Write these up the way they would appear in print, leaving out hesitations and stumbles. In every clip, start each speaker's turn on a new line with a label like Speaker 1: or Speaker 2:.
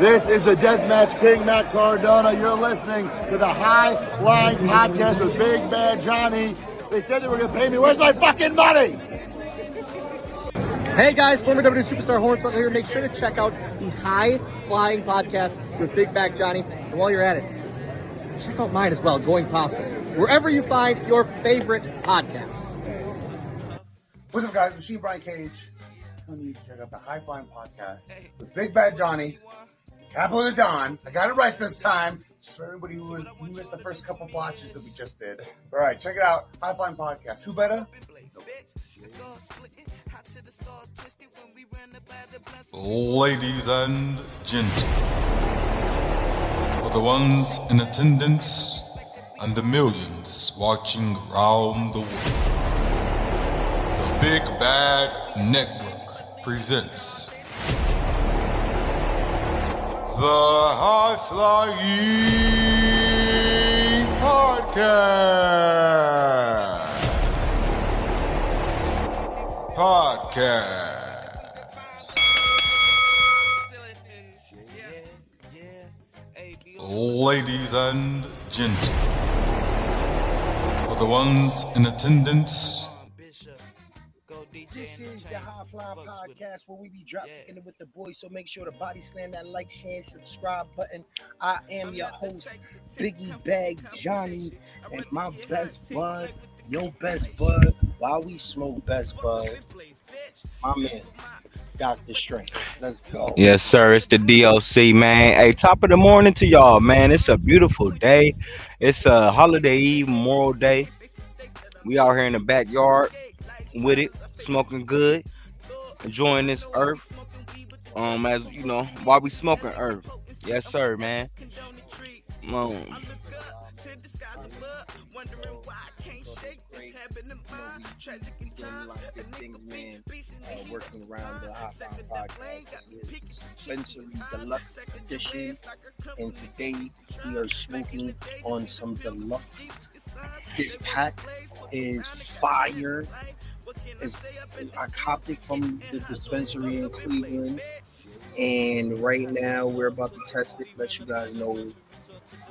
Speaker 1: This is the Deathmatch King, Matt Cardona. You're listening to the High Flying Podcast with Big Bad Johnny. They said they were going to pay me. Where's my fucking money?
Speaker 2: Hey guys, former WWE superstar Hornswoggle here. Make sure to check out the High Flying Podcast with Big Bad Johnny. And while you're at it, check out mine as well, Going Pasta. Wherever you find your favorite podcast.
Speaker 1: What's up, guys? Machine Brian Cage. Telling you to check out the High Flying Podcast with Big Bad Johnny. Capo the Don. I got it right this time. Just for everybody who missed the first couple blotches that we just did. All right, check it out. High Flying Podcast. Who better?
Speaker 3: Ladies and gentlemen, for the ones in attendance and the millions watching around the world, the Big Bad Network presents the High Flying Podcast. Ladies and gentlemen, for the ones in attendance.
Speaker 4: This is the High Flying Podcast where we be dropping it with the boys. So make sure to body slam that like, share, and subscribe button. I am your host, Biggie Bag Johnny, and my best bud, your best bud. While we smoke best bud, my man, Dr. Strength. Let's go.
Speaker 5: Yes, sir. It's the DOC, man. Hey, top of the morning to y'all, man. It's a beautiful day. It's a holiday eve, Memorial Day. We out here in the backyard with it, smoking good, enjoying this earth. As you know, while we smoking earth. Yes, sir, man.
Speaker 4: Working around the Hot Flying Podcast. This is Dispensary Deluxe Edition, and today we are smoking on some deluxe. This pack is fire. I copped it from the dispensary in Cleveland, and right now we're about to test it. Let you guys know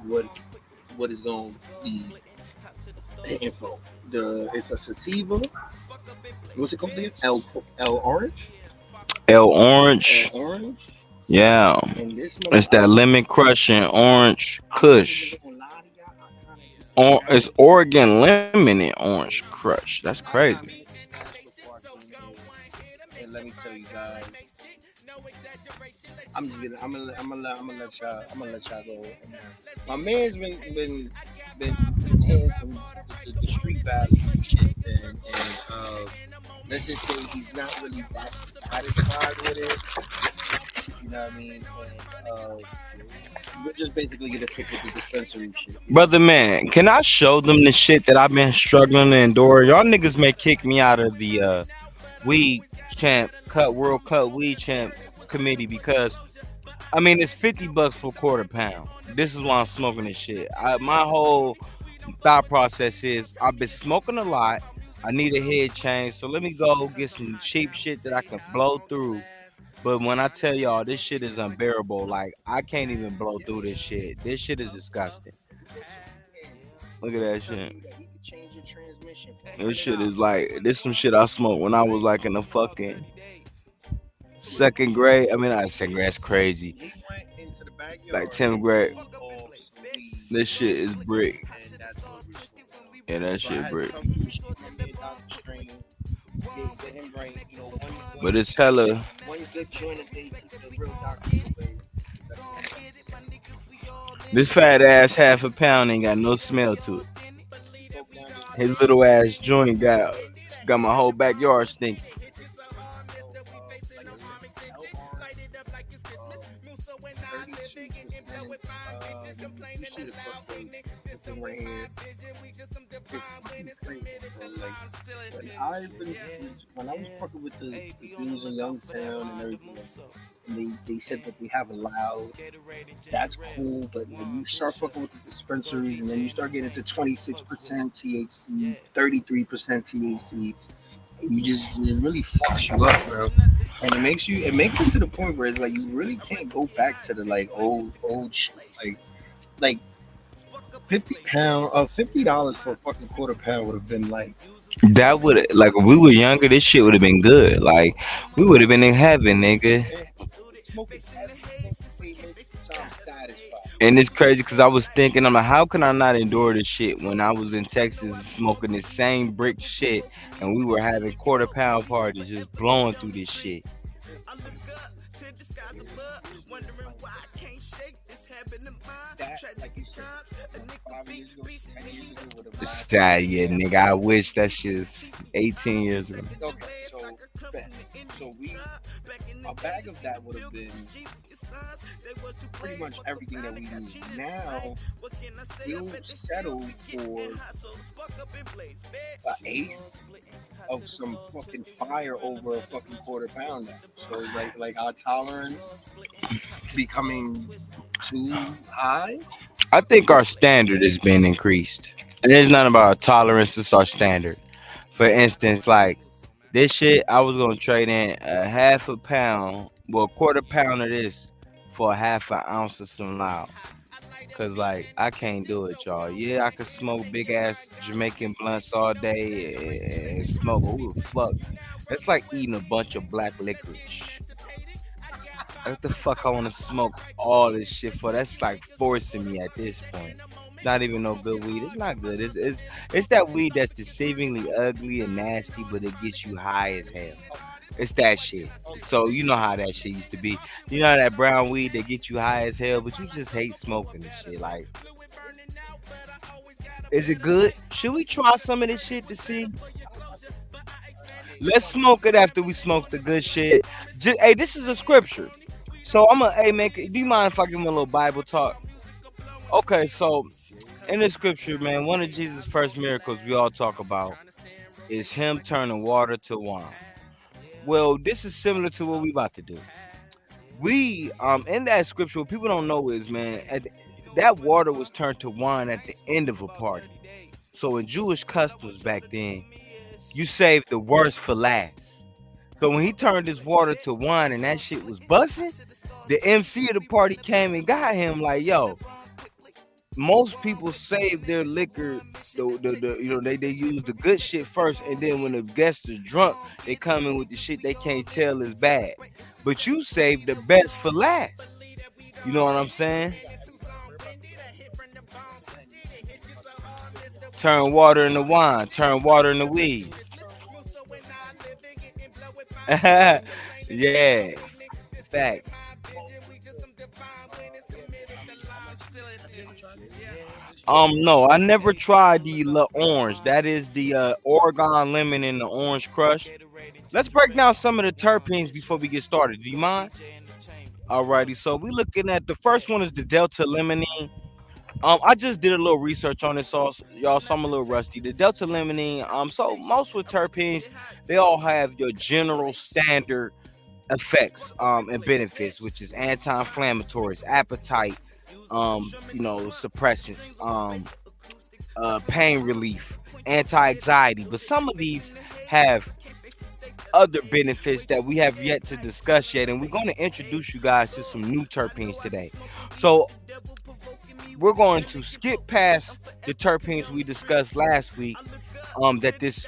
Speaker 4: what is going to be the info. It's a sativa. What's it called again? El Orange.
Speaker 5: El Orange.
Speaker 4: El Orange.
Speaker 5: Yeah. It's that lemon crushing orange Kush. It's Oregon lemon and orange crush. That's crazy.
Speaker 4: And let me tell you guys, I'm gonna let y'all go. My man's been hitting some the street value shit, and let's just say he's not really that satisfied with it. You know what I mean? And, we're just basically gonna stick with the dispensary shit.
Speaker 5: Brother, man, can I show them the shit that I've been struggling to endure? Y'all niggas may kick me out of the weed champ World Cup weed champ committee because I mean it's $50 for a quarter pound. This is why I'm smoking this shit. My whole thought process is I've been smoking a lot. I need a head change, so let me go get some cheap shit that I can blow through. But when I tell y'all this shit is unbearable, like I can't even blow through this shit. This shit is disgusting. Look at that shit. This shit is like this some shit I smoked when I was like in the fucking second grade. I mean not second grade, that's crazy. Like 10th grade. This shit is brick. Yeah, that shit brick. But it's hella. This fat ass half a pound ain't got no smell to it. His little ass joint got my whole backyard stinking.
Speaker 4: This thing right here, it's fucking crazy, bro. Like when I was fucking with the dudes in Youngstown and everything, and they said that they have a loud. That's cool, but when you start fucking with the dispensaries and then you start getting to 26% THC, 33% THC, it really fucks you up, bro. And it makes it to the point where it's like you really can't go back to the like old shit. Like 50 pound $50 for a fucking quarter pound would have been like
Speaker 5: That would like if we were younger, this shit would have been good. Like we would have been in heaven, nigga.
Speaker 4: smoking every single day, making sure I'm satisfied.
Speaker 5: And it's crazy because I was thinking, I'm like, how can I not endure this shit when I was in Texas smoking the same brick shit and we were having quarter pound parties just blowing through this shit.
Speaker 4: That, like you said, 5 years ago, 10 years ago, would have
Speaker 5: Sad, yeah, nigga. I wish that shit's 18 years ago.
Speaker 4: Okay, bet. So a bag of that would have been pretty much everything that we need. Now we'll settle for an eighth of some fucking fire over a fucking quarter pound now. So it's like our tolerance becoming too high.
Speaker 5: I think our standard has been increased. And it's not about our tolerance, it's our standard. For instance, like this shit, I was gonna trade in a half a pound, well, a quarter pound of this for a half an ounce of some loud. Cause like I can't do it, y'all. Yeah, I could smoke big ass Jamaican blunts all day and smoke. Who the fuck? It's like eating a bunch of black licorice. What the fuck I want to smoke all this shit for? That's like forcing me at this point. Not even no good weed. It's not good. It's that weed that's deceivingly ugly and nasty, but it gets you high as hell. It's that shit. So you know how that shit used to be. You know that brown weed that gets you high as hell, but you just hate smoking this shit. Like, is it good? Should we try some of this shit to see? Let's smoke it after we smoke the good shit. Hey, this is a scripture. So I'm gonna, hey, man, do you mind if I give him a little Bible talk? Okay, so in the scripture, man, one of Jesus' first miracles we all talk about is him turning water to wine. Well, this is similar to what we about to do. We in that scripture, what people don't know is, man, that water was turned to wine at the end of a party. So in Jewish customs back then, you saved the worst for last. So when he turned his water to wine and that shit was busting, the MC of the party came and got him like, yo, most people save their liquor, they use the good shit first, and then when the guests are drunk, they come in with the shit they can't tell is bad. But you saved the best for last. You know what I'm saying? Turn water into wine, turn water into weed. Yeah, facts. No, I never tried the La Orange. That is the Oregon lemon and the orange crush. Let's break down some of the terpenes before we get started. Do you mind? Alrighty, so we're looking at the first one is the Delta Limonene. I just did a little research on this, y'all, so I'm a little rusty. The Delta Limonene, so most with terpenes, they all have your general standard effects and benefits, which is anti-inflammatories, appetite, suppressants, pain relief, anti-anxiety. But some of these have other benefits that we have yet to discuss yet, and we're going to introduce you guys to some new terpenes today. So we're going to skip past the terpenes we discussed last week that this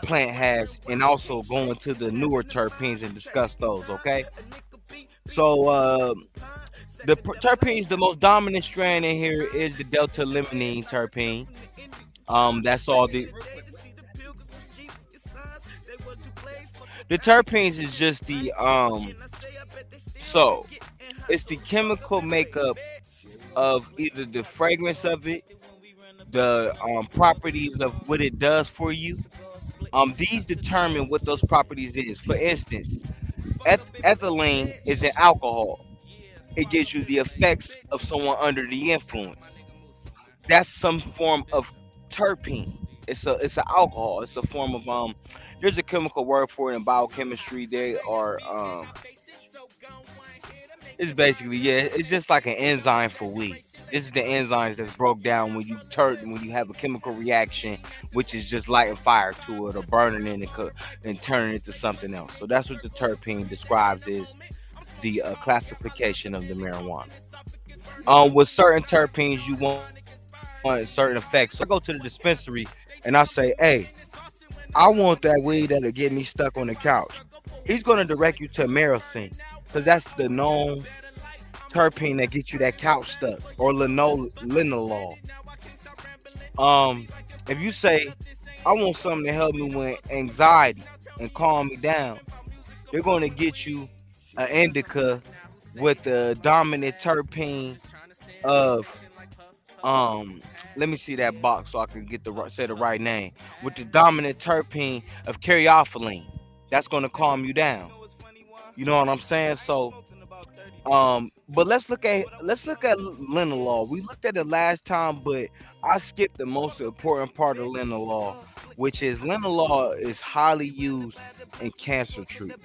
Speaker 5: plant has, and also go into the newer terpenes and discuss those, okay? So the terpenes, the most dominant strain in here is the Delta Limonene terpene. That's all the terpenes is just the so it's the chemical makeup of either the fragrance of it, the properties of what it does for you. These determine what those properties is. For instance, ethylene is an alcohol. It gives you the effects of someone under the influence. that's some form of terpene. It's an alcohol. It's a form of There's a chemical word for it in biochemistry. They are It's basically, yeah. It's just like an enzyme for weed. This is the enzymes that's broke down when you have a chemical reaction, which is just lighting fire to it or burning it and turning it to something else. So that's what the terpene describes is the classification of the marijuana. With certain terpenes, you want certain effects. So I go to the dispensary and I say, "Hey, I want that weed that'll get me stuck on the couch." He's gonna direct you to myrcene because that's the known terpene that gets you that couch stuck, or linalool. Um, if you say, "I want something to help me with anxiety and calm me down," they're going to get you an indica with the dominant terpene of um. Let me see that box so I can get say the right name. With the dominant terpene of caryophyllene, that's going to calm you down. You know what I'm saying? So but let's look at linalool. We looked at it last time, but I skipped the most important part of linalool, which is linalool is highly used in cancer treatment.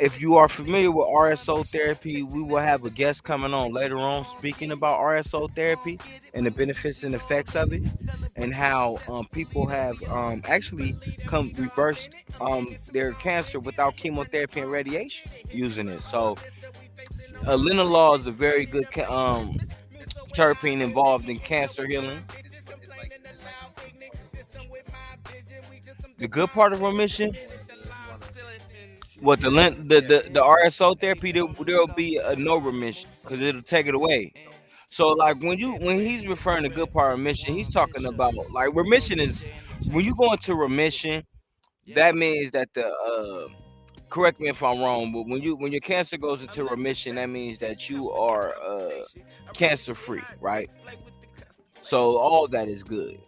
Speaker 5: If you are familiar with RSO therapy, we will have a guest coming on later on speaking about RSO therapy and the benefits and effects of it, and how people have actually come reversed their cancer without chemotherapy and radiation using it. So linalool is a very good terpene involved in cancer healing. The good part of remission, what the RSO therapy, there'll be a no remission because it'll take it away. So like when he's referring to good part of remission, he's talking about like remission is when you go into remission. That means that the correct me if I'm wrong, but when your cancer goes into remission, that means that you are cancer free, right? So all that is good.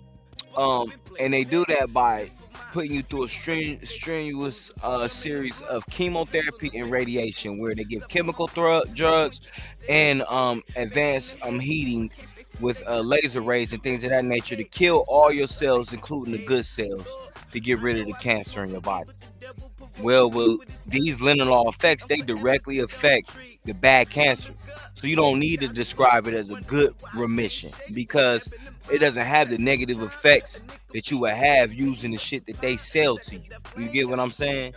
Speaker 5: And they do that by putting you through a strenuous series of chemotherapy and radiation, where they give chemical drugs and advanced heating with laser rays and things of that nature to kill all your cells, including the good cells, to get rid of the cancer in your body. Well, these linalool effects, they directly affect the bad cancer. So you don't need to describe it as a good remission because it doesn't have the negative effects that you would have using the shit that they sell to you. You get what I'm saying?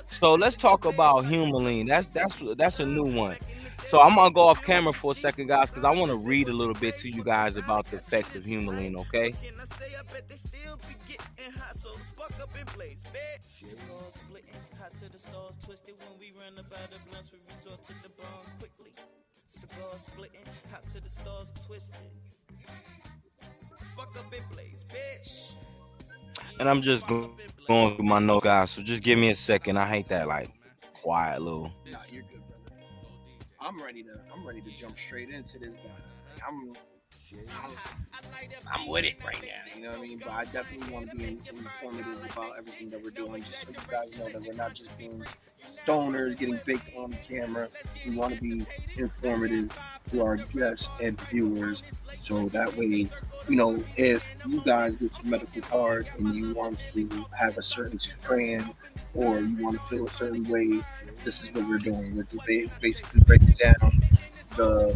Speaker 5: So let's talk about humulene. That's a new one. So I'm gonna go off camera for a second, guys, because I want to read a little bit to you guys about the effects of humulene. Okay? And I'm just going through my notes, guys. So just give me a second. I hate that like quiet little.
Speaker 4: Nah, you're good, brother. I'm ready to jump straight into this guy. I'm with it right now. You know what I mean? But I definitely want to be informative about everything that we're doing, just so you guys know that we're not just being stoners getting baked on the camera. We want to be informative to our guests and viewers, so that way, if you guys get your medical card and you want to have a certain strand or you want to feel a certain way, this is what we're doing. We're basically breaking down the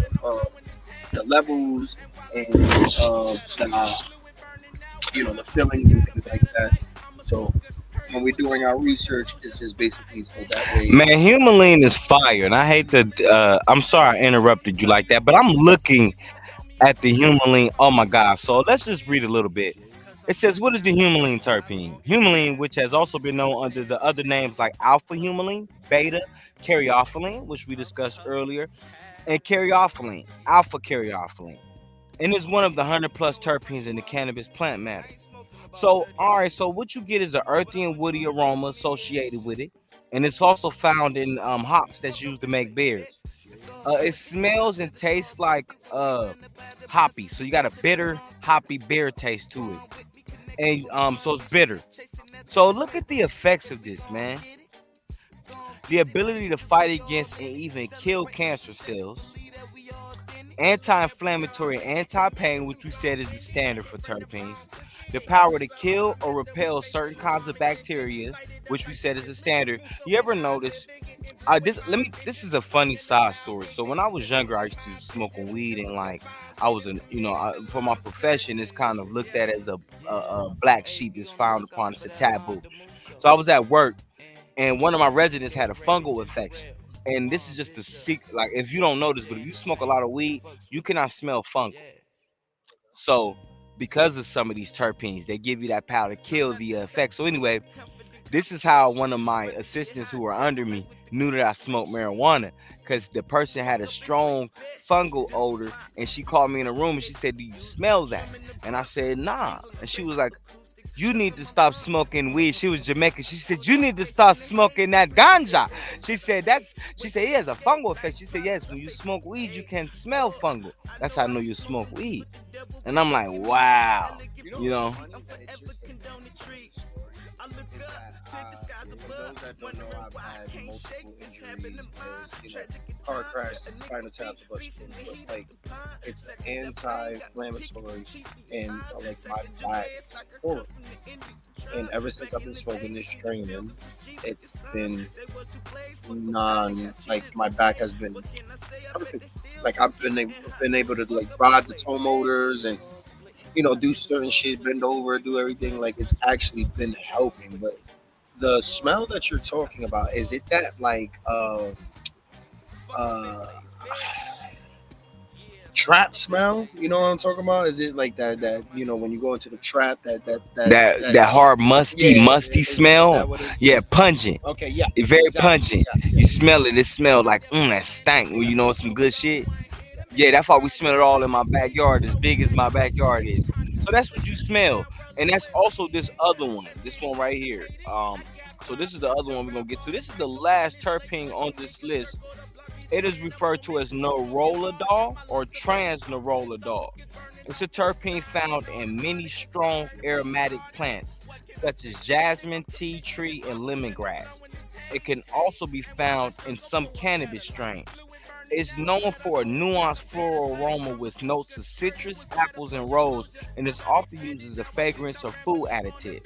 Speaker 4: the levels and the fillings and things like that. So when we're doing our research, it's just basically so that way.
Speaker 5: Man, humulene is fire, and I hate to. I'm sorry I interrupted you like that, but I'm looking at the humulene. Oh my God! So let's just read a little bit. It says, "What is the humulene terpene? Humulene, which has also been known under the other names like alpha humulene, beta caryophyllene, which we discussed earlier, and caryophyllene, alpha caryophyllene, and is one of the 100 plus terpenes in the cannabis plant matter." So, all right, so what you get is an earthy and woody aroma associated with it, and it's also found in hops that's used to make beers. It smells and tastes like hoppy, so you got a bitter, hoppy beer taste to it, and so it's bitter. So look at the effects of this, man. The ability to fight against and even kill cancer cells, anti-inflammatory, and anti-pain, which we said is the standard for terpenes. The power to kill or repel certain kinds of bacteria, which we said is a standard. You ever notice? This is a funny side story. So when I was younger, I used to smoke weed, and like I was for my profession, it's kind of looked at as a black sheep is frowned upon. It's a taboo. So I was at work, and one of my residents had a fungal infection. And this is just the secret. Like if you don't know this, but if you smoke a lot of weed, you cannot smell fungal. So because of some of these terpenes, they give you that power to kill the effect. So anyway, this is how one of my assistants who were under me knew that I smoked marijuana, because the person had a strong fungal odor, and she called me in a room and she said, "Do you smell that?" And I said, "Nah." And she was like, "You need to stop smoking weed." She was Jamaican. She said, "You need to start smoking that ganja." She said, "He has a fungal effect." She said, "Yes, when you smoke weed, you can smell fungal. That's how I know you smoke weed." And I'm like, wow, you know.
Speaker 4: For those that don't know, I've had multiple injuries, car crash, spinal taps, but like it's anti-inflammatory, and like my back is horrible. And ever since I've been smoking this strain, it's been like my back has been perfect. Like I've been able to like ride the tow motors and do certain shit, bend over, do everything. Like it's actually been helping. But the smell that you're talking about, is it that like uh trap smell? You know what I'm talking about? Is it like that when you go into the trap
Speaker 5: That hard musty
Speaker 4: is that
Speaker 5: smell.
Speaker 4: what it
Speaker 5: Yeah, pungent.
Speaker 4: okay, yeah,
Speaker 5: It's very
Speaker 4: exactly.
Speaker 5: pungent.
Speaker 4: Yes,
Speaker 5: You smell it. It smells like that stank. Well, some good shit. Yeah, that's why we smell it all in my backyard, as big as my backyard is. So that's what you smell, and that's also this other one. This one right here. So this is the other one we're gonna get to. This is the last terpene on this list. It is referred to as nerolidol or transnerolidol. It's a terpene found in many strong aromatic plants, such as jasmine, tea tree, and lemongrass. It can also be found in some cannabis strains. It's known for a nuanced floral aroma with notes of citrus, apples, and rose, and is often used as a fragrance or food additive.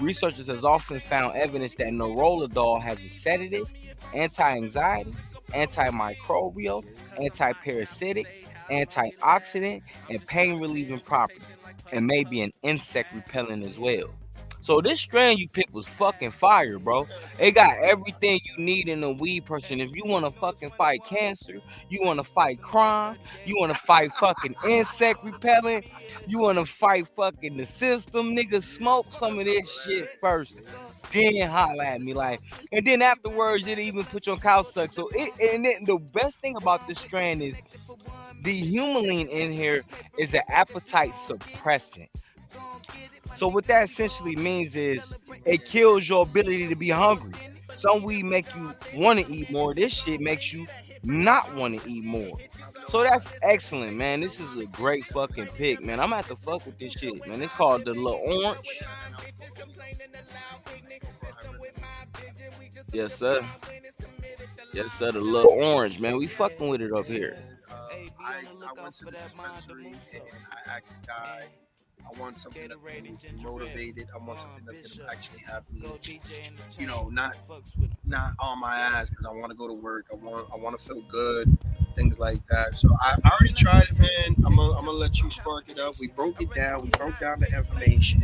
Speaker 5: Researchers have often found evidence that nerolidol has a sedative, anti-anxiety, antimicrobial, anti-parasitic, antioxidant, and pain relieving properties, and may be an insect repellent as well. So this strain you picked was fucking fire, bro. It got everything you need in a weed person. If you want to fucking fight cancer, you want to fight crime, you want to fight fucking insect repellent, you want to fight fucking the system, nigga, smoke some of this shit first. Then holla at me, like, and then afterwards it even put you on cow suck. So the best thing about this strand is the humulene in here is an appetite suppressant. So what that essentially means is it kills your ability to be hungry. Some weed make you want to eat more. This shit makes you not want to eat more. So that's excellent, man. This is a great fucking pick, man. I'm gonna have to fuck with this shit, man. It's called the Lil Orange. Yes, sir. Yes, sir. The Lil Orange, man. We fucking with it up here.
Speaker 4: I went to the dispensary and I asked the guy, I want something that's going to be motivated. I want something that's going to actually have me, not on my ass because I want to go to work. I want to feel good, things like that. So I already tried it, man. I'm gonna let you spark it up. We broke it down. We broke down the information.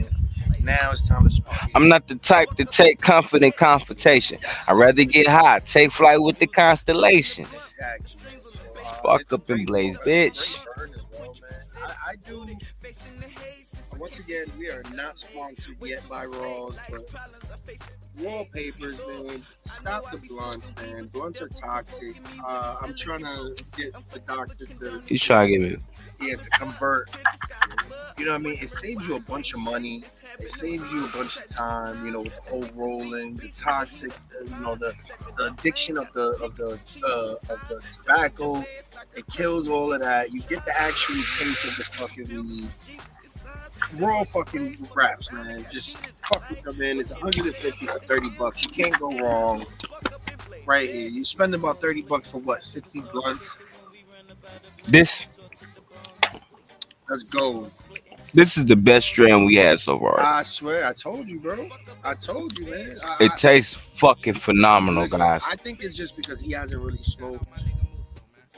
Speaker 4: Now it's time to spark it.
Speaker 5: I'm not the type to take comfort in confrontation. I'd rather get high, take flight with the constellations.
Speaker 4: Exactly. So,
Speaker 5: Spark
Speaker 4: it's
Speaker 5: up and
Speaker 4: great
Speaker 5: blaze,
Speaker 4: burn. It's
Speaker 5: bitch.
Speaker 4: a great burn as well, man. I do. Once again, we are not sponsored yet by Raws, but wallpapers, man. Stop the blunts, man. Blunts are toxic. I'm trying to get the doctor to
Speaker 5: He's trying to get me.
Speaker 4: to convert. You know what I mean? It saves you a bunch of money. It saves you a bunch of time. With the whole rolling, the toxic, the addiction of the tobacco. It kills all of that. You get the actual taste of the fucking weed. Raw fucking wraps, man. Just fuck with them, man. It's 150 for $30. You can't go wrong. Right here, you spend about $30 for what? 60 blunts.
Speaker 5: This
Speaker 4: Let's go.
Speaker 5: This is the best strand we had so far.
Speaker 4: I swear, I told you, bro. I told you, man.
Speaker 5: It tastes fucking phenomenal,
Speaker 4: Listen,
Speaker 5: guys.
Speaker 4: I think it's just because he hasn't really smoked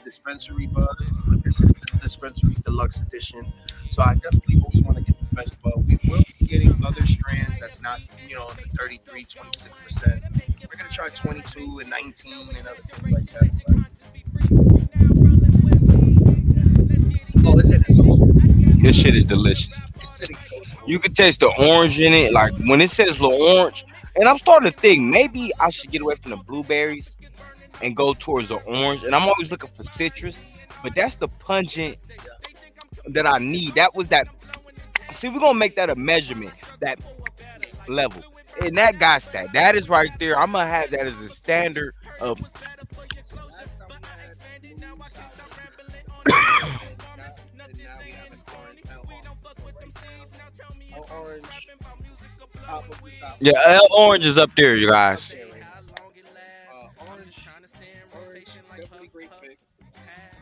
Speaker 4: dispensary bud. This is the dispensary deluxe edition. So I definitely always want to get the best bud. We will be getting other strands that's not, the 33, 26%. We're gonna try 22 and 19 and other things like that. Oh, it's so sweet.
Speaker 5: This shit is delicious.
Speaker 4: It's so sweet.
Speaker 5: You can taste the orange in it. Like when it says little orange, and I'm starting to think maybe I should get away from the blueberries and go towards the orange. And I'm always looking for citrus, but that's the pungent that I need. That was that. See, we're gonna make that a measurement, that level, and that got that. That is right there. I'm gonna have that as a standard of. Yeah, orange is up there, you guys.
Speaker 4: Definitely great pick.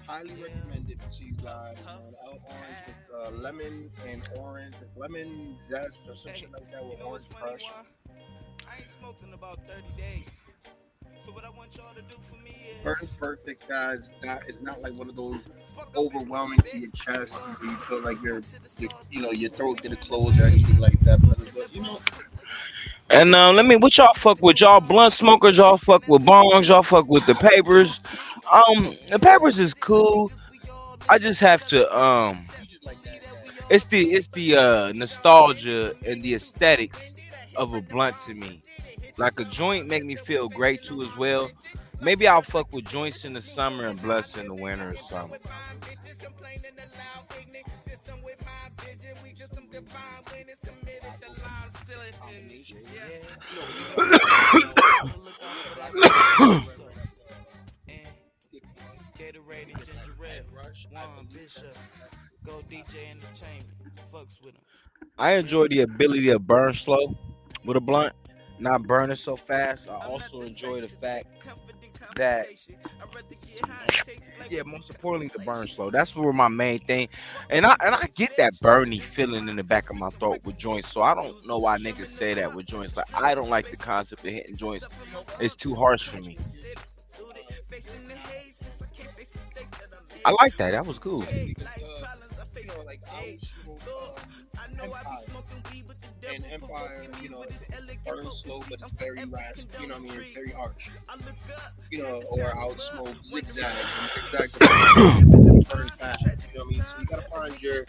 Speaker 4: Highly recommended to you guys. Orange with lemon and orange, with lemon zest or some shit like that with orange crush. Burns perfect, guys. That is not like one of those overwhelming to your chest where you feel like your throat gonna close or anything like that. But
Speaker 5: And what y'all fuck with? Y'all blunt smokers, y'all fuck with bongs, y'all fuck with the papers. The papers is cool. I just have to it's the nostalgia and the aesthetics of a blunt to me. Like a joint make me feel great too as well. Maybe I'll fuck with joints in the summer and blunts in the winter or something. I enjoy the ability to burn slow with a blunt, not burning so fast. I also enjoy the fact that, yeah, most importantly, the burn slow. That's where my main thing, and I get that burny feeling in the back of my throat with joints. So I don't know why niggas say that with joints. Like I don't like the concept of hitting joints. It's too harsh for me. I like that. That was cool.
Speaker 4: Like I was Empire. And Empire, it's burns slow, but it's very raspy. It's very harsh. Or I would smoke zigzags, and zigzags are burn fast. So you gotta find where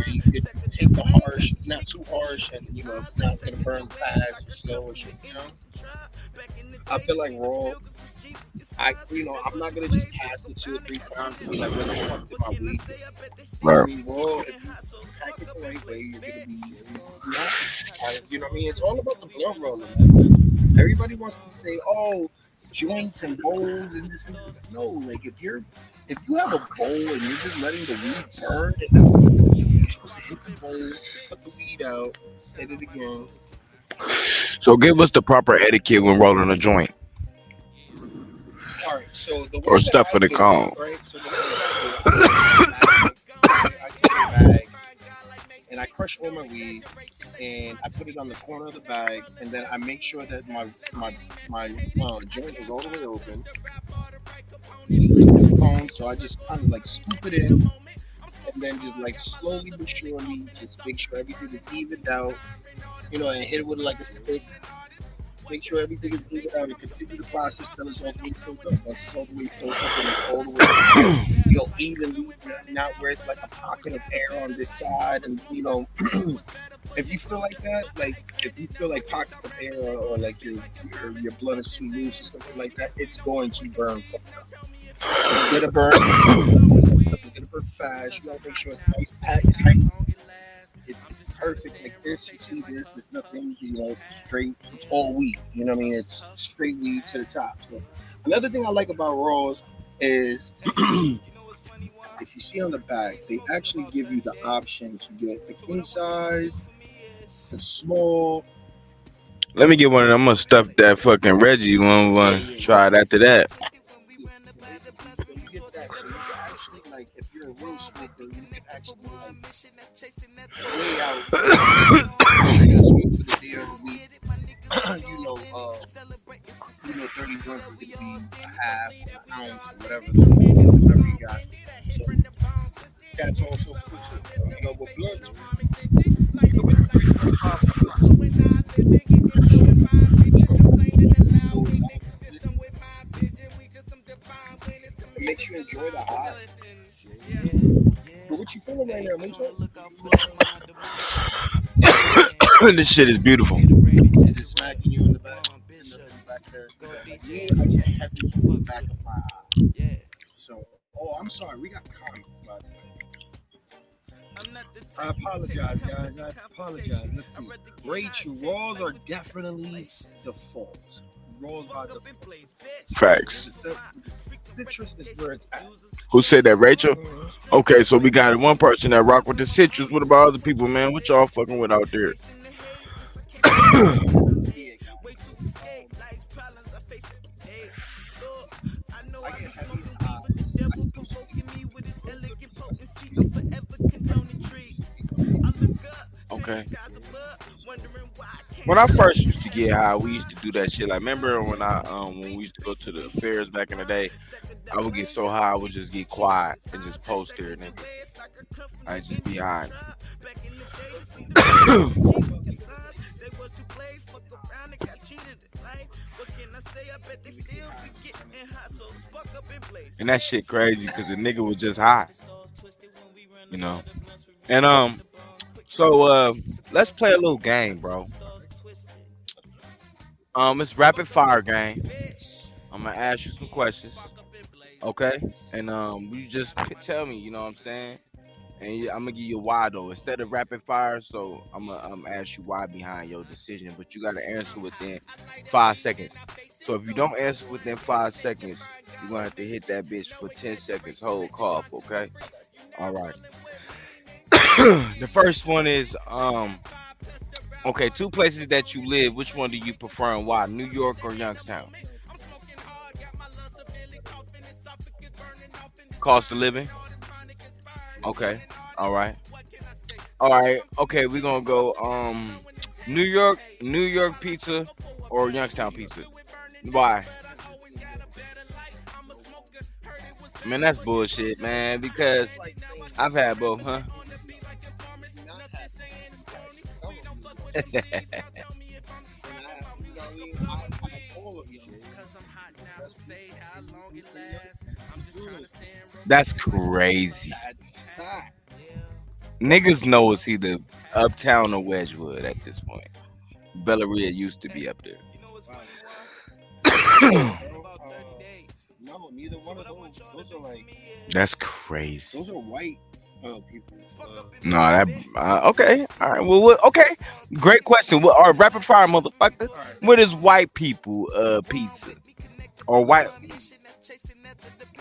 Speaker 4: you could take the harsh. It's not too harsh, and it's not gonna burn fast or slow or shit. I feel like raw. I'm not gonna just cast it 2 or 3 times and be like, "Where the fuck did my weed go?"
Speaker 5: Right.
Speaker 4: Raw. If you pack it the right way, you're gonna be not. It's all about the blunt roller, man. Everybody wants to say, "Oh, joints and bowls and this and that." No, like if you have a bowl and you're just letting the weed burn, you're supposed to hit the bowl, cut the weed out, hit it again.
Speaker 5: So give us the proper etiquette when rolling a joint.
Speaker 4: All right, so the
Speaker 5: Or stuff in the cone.
Speaker 4: Right? So the way that I take a bag and I crush all my weed and I put it on the corner of the bag and then I make sure that my joint is all the way open. Cone, so I just kind of like scoop it in and then just like slowly but surely just make sure everything is evened out, and hit it with like a stick. Make sure everything is evened out and continue the process till it's all the way filled up. Once it's all the way filled up and it's all the way, evenly, not where it's like a pocket of air on this side. And, if you feel like that, like if you feel like pockets of air or like your blood is too loose or something like that, it's going to burn. It's gonna burn. It's gonna burn fast. You gotta make sure it's nice, packed tight. It's perfect like this. You see this, it's nothing, straight, it's all weed. It's straight weed to the top. So another thing I like about raws is if you see on the back, they actually give you the option to get the king size, the small.
Speaker 5: Let me get one of them. I'm gonna stuff that fucking Reggie one. Try it after that.
Speaker 4: You get that, so you can actually, like, if you're a real smoker, you can actually like lay out. I gotta smoke for the day of the week. you know, 30 blunts is gonna be a half, an ounce, whatever you got. So cats also put with blunts. It makes you enjoy the high. But what you feeling right now, Musa?
Speaker 5: This shit is beautiful.
Speaker 4: Is it smacking you in the back? In the back there? Me, I get heavy in the back of my eye. So, I'm sorry. We got comments, by the way. I apologize, guys. I apologize. Let's see. Rachel, raws are definitely default. Raws by default.
Speaker 5: Facts.
Speaker 4: Citrus is where it's at.
Speaker 5: Who said that, Rachel? Okay, so we got one person that rock with the citrus. What about other people, man? What y'all fucking with out there? Okay. When I first used to get high, we used to do that shit. Like, remember when we used to go to the fairs back in the day? I would get so high, I would just get quiet and just post there, nigga. I'd just be high. And that shit crazy because the nigga was just high, you know. And so let's play a little game, bro. It's rapid fire game. I'm gonna ask you some questions, okay? And you just tell me, you know what I'm saying? And I'm gonna give you a why though. Instead of rapid fire, so I'm gonna ask you why behind your decision, but you gotta answer within 5 seconds. So if you don't answer within 5 seconds, you're gonna have to hit that bitch for 10 seconds. Hold cough, okay? All right. The first one is okay, 2 places that you live. Which one do you prefer and why? New York or Youngstown? Cost of living. Okay. All right. Okay, we're gonna go New York pizza or Youngstown pizza. Why? Man, that's bullshit, man, because I've had both, huh? That's crazy. Niggas know it's either Uptown or Wedgwood at this point. Bellaria used to be up there.
Speaker 4: No, neither one of those. Those are like.
Speaker 5: That's crazy.
Speaker 4: Those are white people.
Speaker 5: No, that okay. All right. Well, okay. Great question. What are rapid fire, motherfucker? What is white people pizza or white?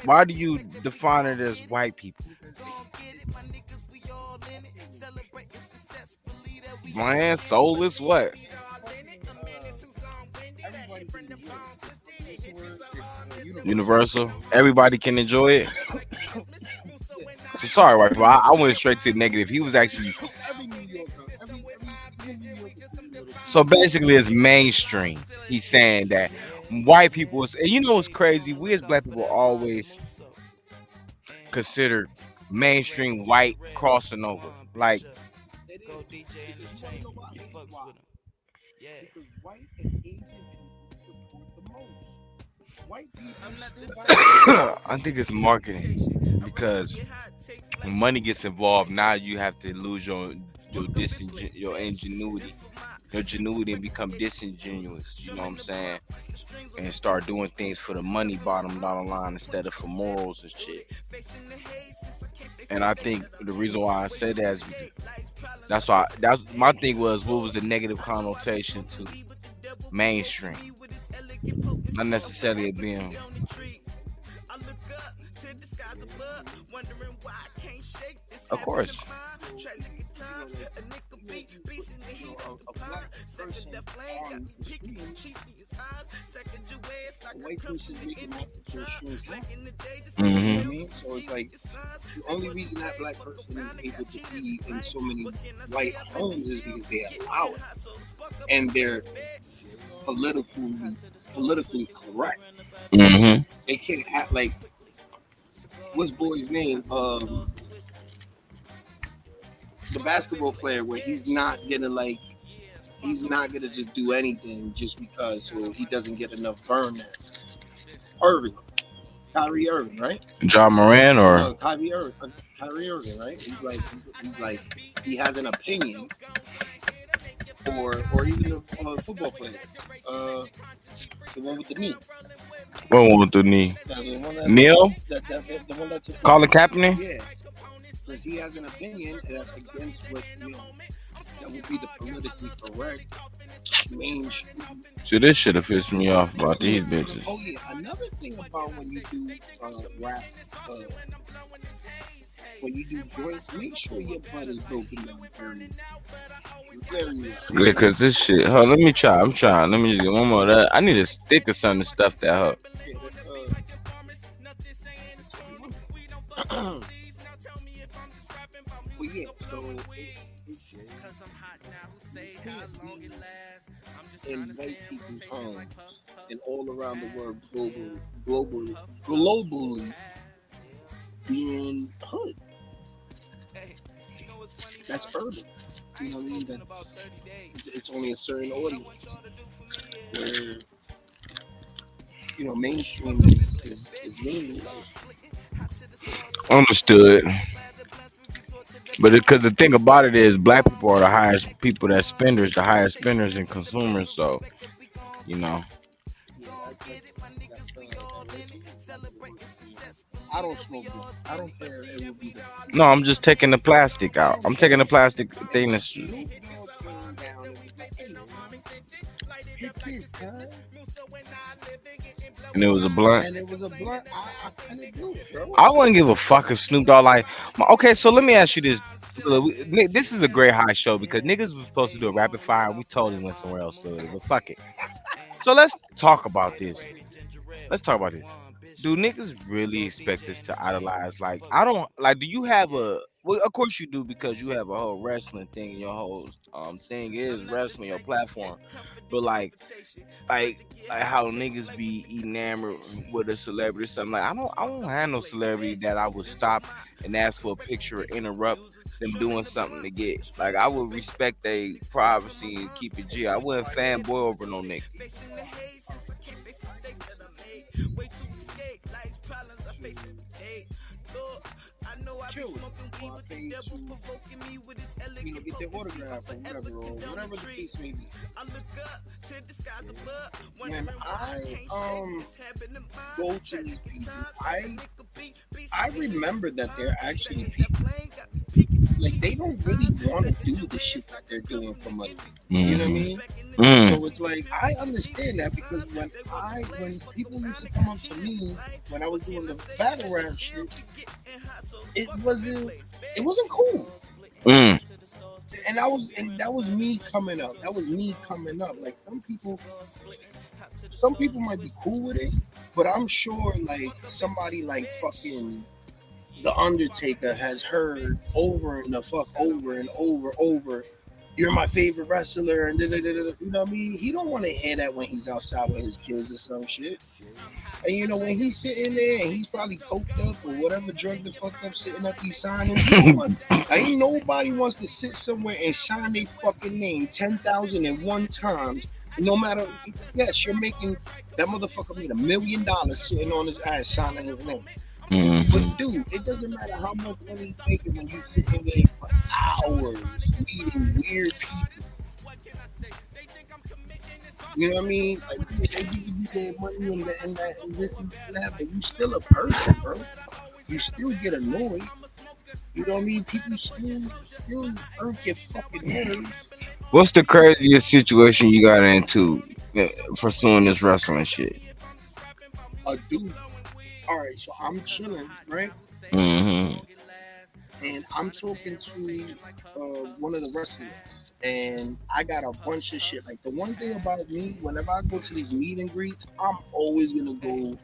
Speaker 5: Why do you define it as white people? Man, soulless what? Universal. Everybody can enjoy it. So sorry, white people. I went straight to the negative. He was actually. So basically, it's mainstream. He's saying that white people is, and you know what's crazy? We as black people always consider mainstream white crossing over. Like,
Speaker 4: because white and Asian people support the most. White people
Speaker 5: I think it's marketing because when money gets involved, now you have to lose your ingenuity. Your ingenuity and become disingenuous, you know what I'm saying? And start doing things for the money bottom line instead of for morals and shit. And I think the reason why I said that is because that's my thing was what was the negative connotation to mainstream. Not necessarily it being of course.
Speaker 4: a black person on the screen, a white person making that person's happen. You know what I mean? So it's like the only reason that black person is able to be in so many white homes is because they allow it, and they're politically correct.
Speaker 5: Mm-hmm.
Speaker 4: They can't act like what's boy's name? The basketball player where he's not gonna just do anything just because so he doesn't get enough burn there. Kyrie Irving, right?
Speaker 5: John Moran or
Speaker 4: Kyrie Irving, right? He's like he has an opinion, or even the football player, the one with the knee,
Speaker 5: what one with the knee?
Speaker 4: the one that,
Speaker 5: Neil?
Speaker 4: the one that took
Speaker 5: Colin Kaepernick?
Speaker 4: yeah, because he has an opinion that's against what that would be the politically correct mainstream.
Speaker 5: See, this shit have pissed me off about these bitches.
Speaker 4: Oh yeah, another thing about when you do rap, when you do joints, make sure your butt is broken down very well.
Speaker 5: Yeah, cause this shit. Hold, let me try. I'm trying. Let me just get one more of that. I need a stick or something to stuff that up.
Speaker 4: Yeah, but yeah, so in white people's homes and all around the world, globally, being hood. That's urban. You know what I mean? It's only a certain audience where mainstream is mainly
Speaker 5: Understood. But because the thing about it is, black people are the highest people that spenders, the highest spenders and consumers. So, you know,
Speaker 4: I don't smoke weed. I don't care. It will be
Speaker 5: no, I'm just taking the plastic out. I'm taking the plastic thing that's. And it was a blunt.
Speaker 4: And it was a blunt. I couldn't do it, bro.
Speaker 5: I wouldn't give a fuck if Snoop Dogg like. Okay, so let me ask you this. Look, this is a great high show because niggas was supposed to do a rapid fire. And we totally went somewhere else to it, but fuck it. So let's talk about this. Do niggas really expect us to idolize? Like, I don't like. Do you have a? Well, of course you do because you have a whole wrestling thing. Your whole thing is wrestling, your platform. But like how niggas be enamored with a celebrity or something. Like, I don't have no celebrity that I would stop and ask for a picture or interrupt them doing something to get. Like, I would respect their privacy and keep it G. I wouldn't fanboy over no nigga.
Speaker 4: Chill. Get their autograph or whatever the case may be. When I go to these people, I remember that they're actually people. Like, they don't really want to do the shit that they're doing for money. You know what I mean? So it's like, I understand that because when people used to come up to me when I was doing the battle rap shit, it wasn't cool. And that was me coming up. Like, some people might be cool with it, but I'm sure like somebody like fucking The Undertaker has heard over and over, you're my favorite wrestler, and you know what I mean? He don't want to hear that when he's outside with his kids or some shit. And when he's sitting there and he's probably coked up or whatever drug the fuck up, sitting up these signings, ain't nobody wants to sit somewhere and sign their fucking name 10,001 times. No matter, yes, you're making that motherfucker made $1 million sitting on his ass signing his name. But dude, it doesn't matter how much money you making when you sit in there for hours meeting weird people. You know what I mean? Like, they give you their money and this and that, but you still a person, bro. You still get annoyed. You know what I mean? People still hurt your fucking nerves.
Speaker 5: What's the craziest situation you got into pursuing this wrestling shit?
Speaker 4: A dude. All right, so I'm chilling, right?
Speaker 5: Mm-hmm.
Speaker 4: And I'm talking to one of the wrestlers. And I got a bunch of shit. Like the one thing about me, whenever I go to these meet and greets, I'm always gonna go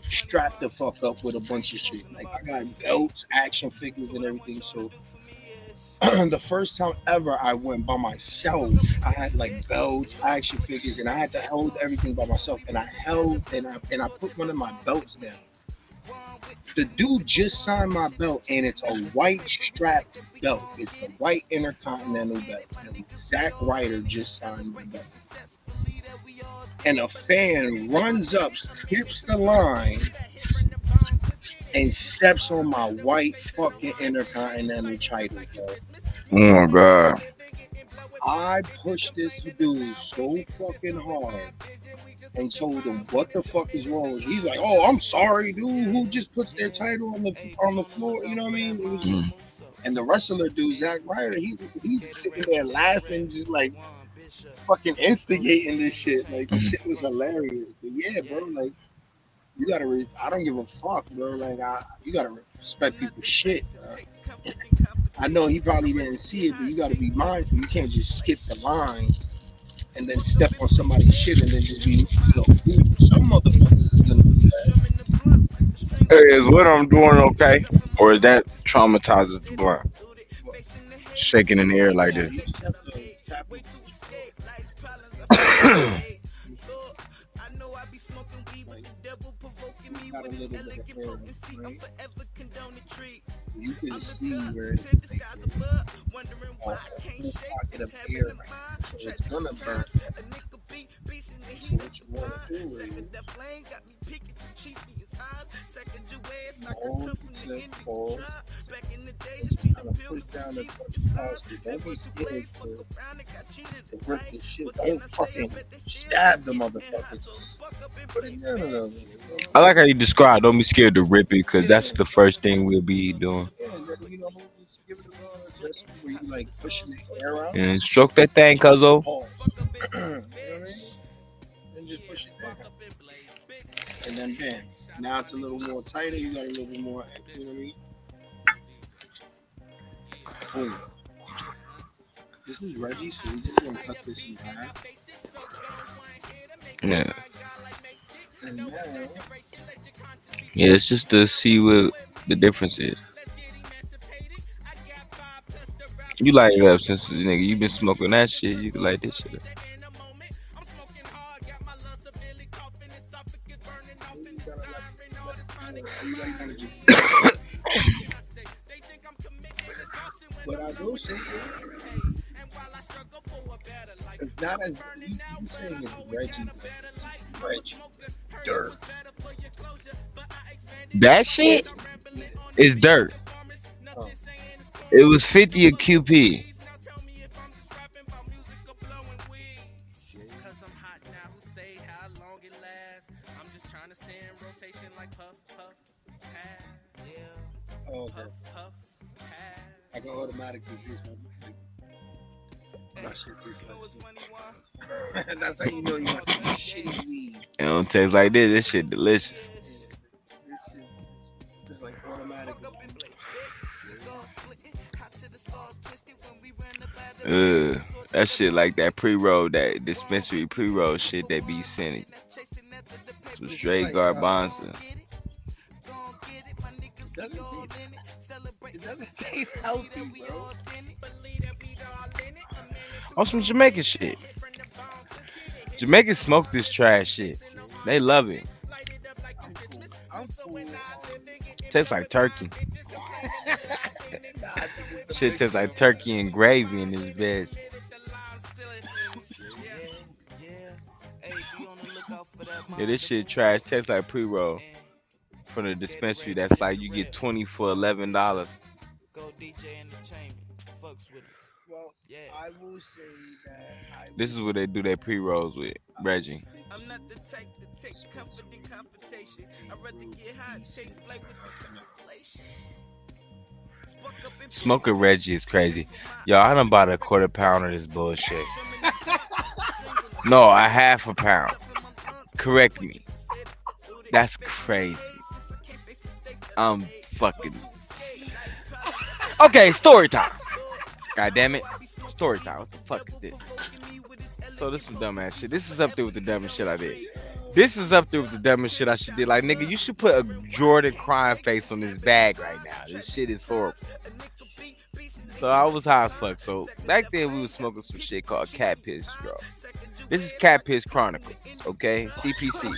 Speaker 4: strapped the fuck up with a bunch of shit. Like I got belts, action figures, and everything. So the first time ever I went by myself, I had like belts, action figures, and I had to hold everything by myself. And I held and I put one of my belts down. The dude just signed my belt, and it's a white strapped belt. It's the white Intercontinental belt. And Zack Ryder just signed my belt. And a fan runs up, skips the line, and steps on my white fucking Intercontinental title, bro.
Speaker 5: Oh my god.
Speaker 4: I pushed this dude so fucking hard and told him what the fuck is wrong with you. He's like, "Oh, I'm sorry, dude. Who just puts their title on the floor?" You know what I mean? It was, and the wrestler dude, Zack Ryder, he's sitting there laughing, just like fucking instigating this shit. Like this shit was hilarious. But yeah, bro, like you gotta. I don't give a fuck, bro. Like you gotta respect people's shit. I know he probably didn't see it, but you gotta be mindful. You can't just skip the line and then step on somebody's shit and then just be, some motherfuckers is gonna do that.
Speaker 5: Hey, is what I'm doing okay? Or is that traumatizes the blunt? Shaking in the air like this.
Speaker 4: You just have to tap it. Like, got a little bit of hair, right? You can see where it's like a full pocket of air right now. So it's gonna burn. So what you want to do is hold the hold, just kind of push down as much as possible. Don't be scared to rip this shit. Don't fucking stab the motherfuckers. Put it down a little bit.
Speaker 5: I like how you describe. Don't be scared to rip it, because that's the first thing we'll be doing.
Speaker 4: Yeah, and then, just give it a little adjustment where you like pushing the air out.
Speaker 5: And stroke that thing, cuzzo.
Speaker 4: Pause. You know what I mean? Then just push it back. And then bam. Now it's a little more tighter. You got a little bit more, you know what I mean? Boom. This is Reggie, so we're just gonna cut this in half.
Speaker 5: Yeah.
Speaker 4: And now,
Speaker 5: Yeah, it's just to see what the difference is. You light it up since nigga you been smoking that shit. You can light this shit up.
Speaker 4: but I will say it's not as you saying it's Reggie dirt.
Speaker 5: That shit is dirt.
Speaker 4: Oh.
Speaker 5: It was 50 a QP.
Speaker 4: Oh, okay. I can automatically use my shit tastes like shit. That's how you know you got some shitty weed.
Speaker 5: It don't taste like this. This shit delicious.
Speaker 4: This shit is like automatic.
Speaker 5: That shit like that pre-roll, that dispensary pre-roll shit they be sending. Some straight garbanzo.
Speaker 4: It doesn't taste healthy, bro.
Speaker 5: On some Jamaican shit. Jamaicans smoke this trash shit. They love it.
Speaker 4: I'm cool.
Speaker 5: Tastes like turkey. Shit tastes like turkey and gravy in this bitch. Yeah, this shit trash. Tastes like pre-roll from the dispensary. That's like you get 20 for $11.
Speaker 4: Well, I will say that
Speaker 5: This is what they do their pre-rolls with, Reggie.
Speaker 6: I'm not the type to take comfort in confrontation. I'd rather get high, take flight with the constellations.
Speaker 5: Smoking Reggie is crazy. Yo, I done bought a quarter pound of this bullshit. No, a half a pound. Correct me. That's crazy. I'm fucking... Okay, story time. God damn it. Story time. What the fuck is this? So this is some dumbass shit. This is up there with the dumbest shit I did. This is up there with the dumbest shit I should did. Like, nigga, you should put a Jordan crying face on this bag right now. This shit is horrible. So I was high as fuck. So back then we was smoking some shit called Cat Piss, bro. This is Cat Piss Chronicles, okay? CPC.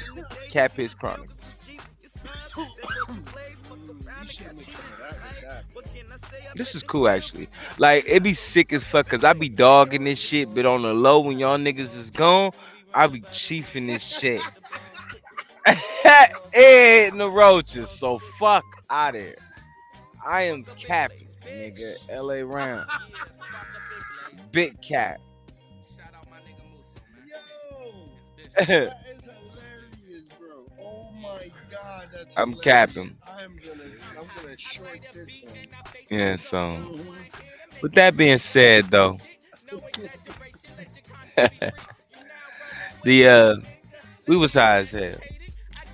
Speaker 5: Cat Piss Chronicles. This is cool, actually. Like, it be sick as fuck, cause I be dogging this shit, but on the low, when y'all niggas is gone, I be chiefing this shit. And the roaches, so fuck out of here. I am capping, nigga. LA round. Big cap.
Speaker 4: Yo, that is hilarious, bro. Oh my god, that's
Speaker 5: I'm
Speaker 4: hilarious.
Speaker 5: capping.
Speaker 4: I'm gonna short this one.
Speaker 5: Yeah, so with that being said, though, we was high as hell.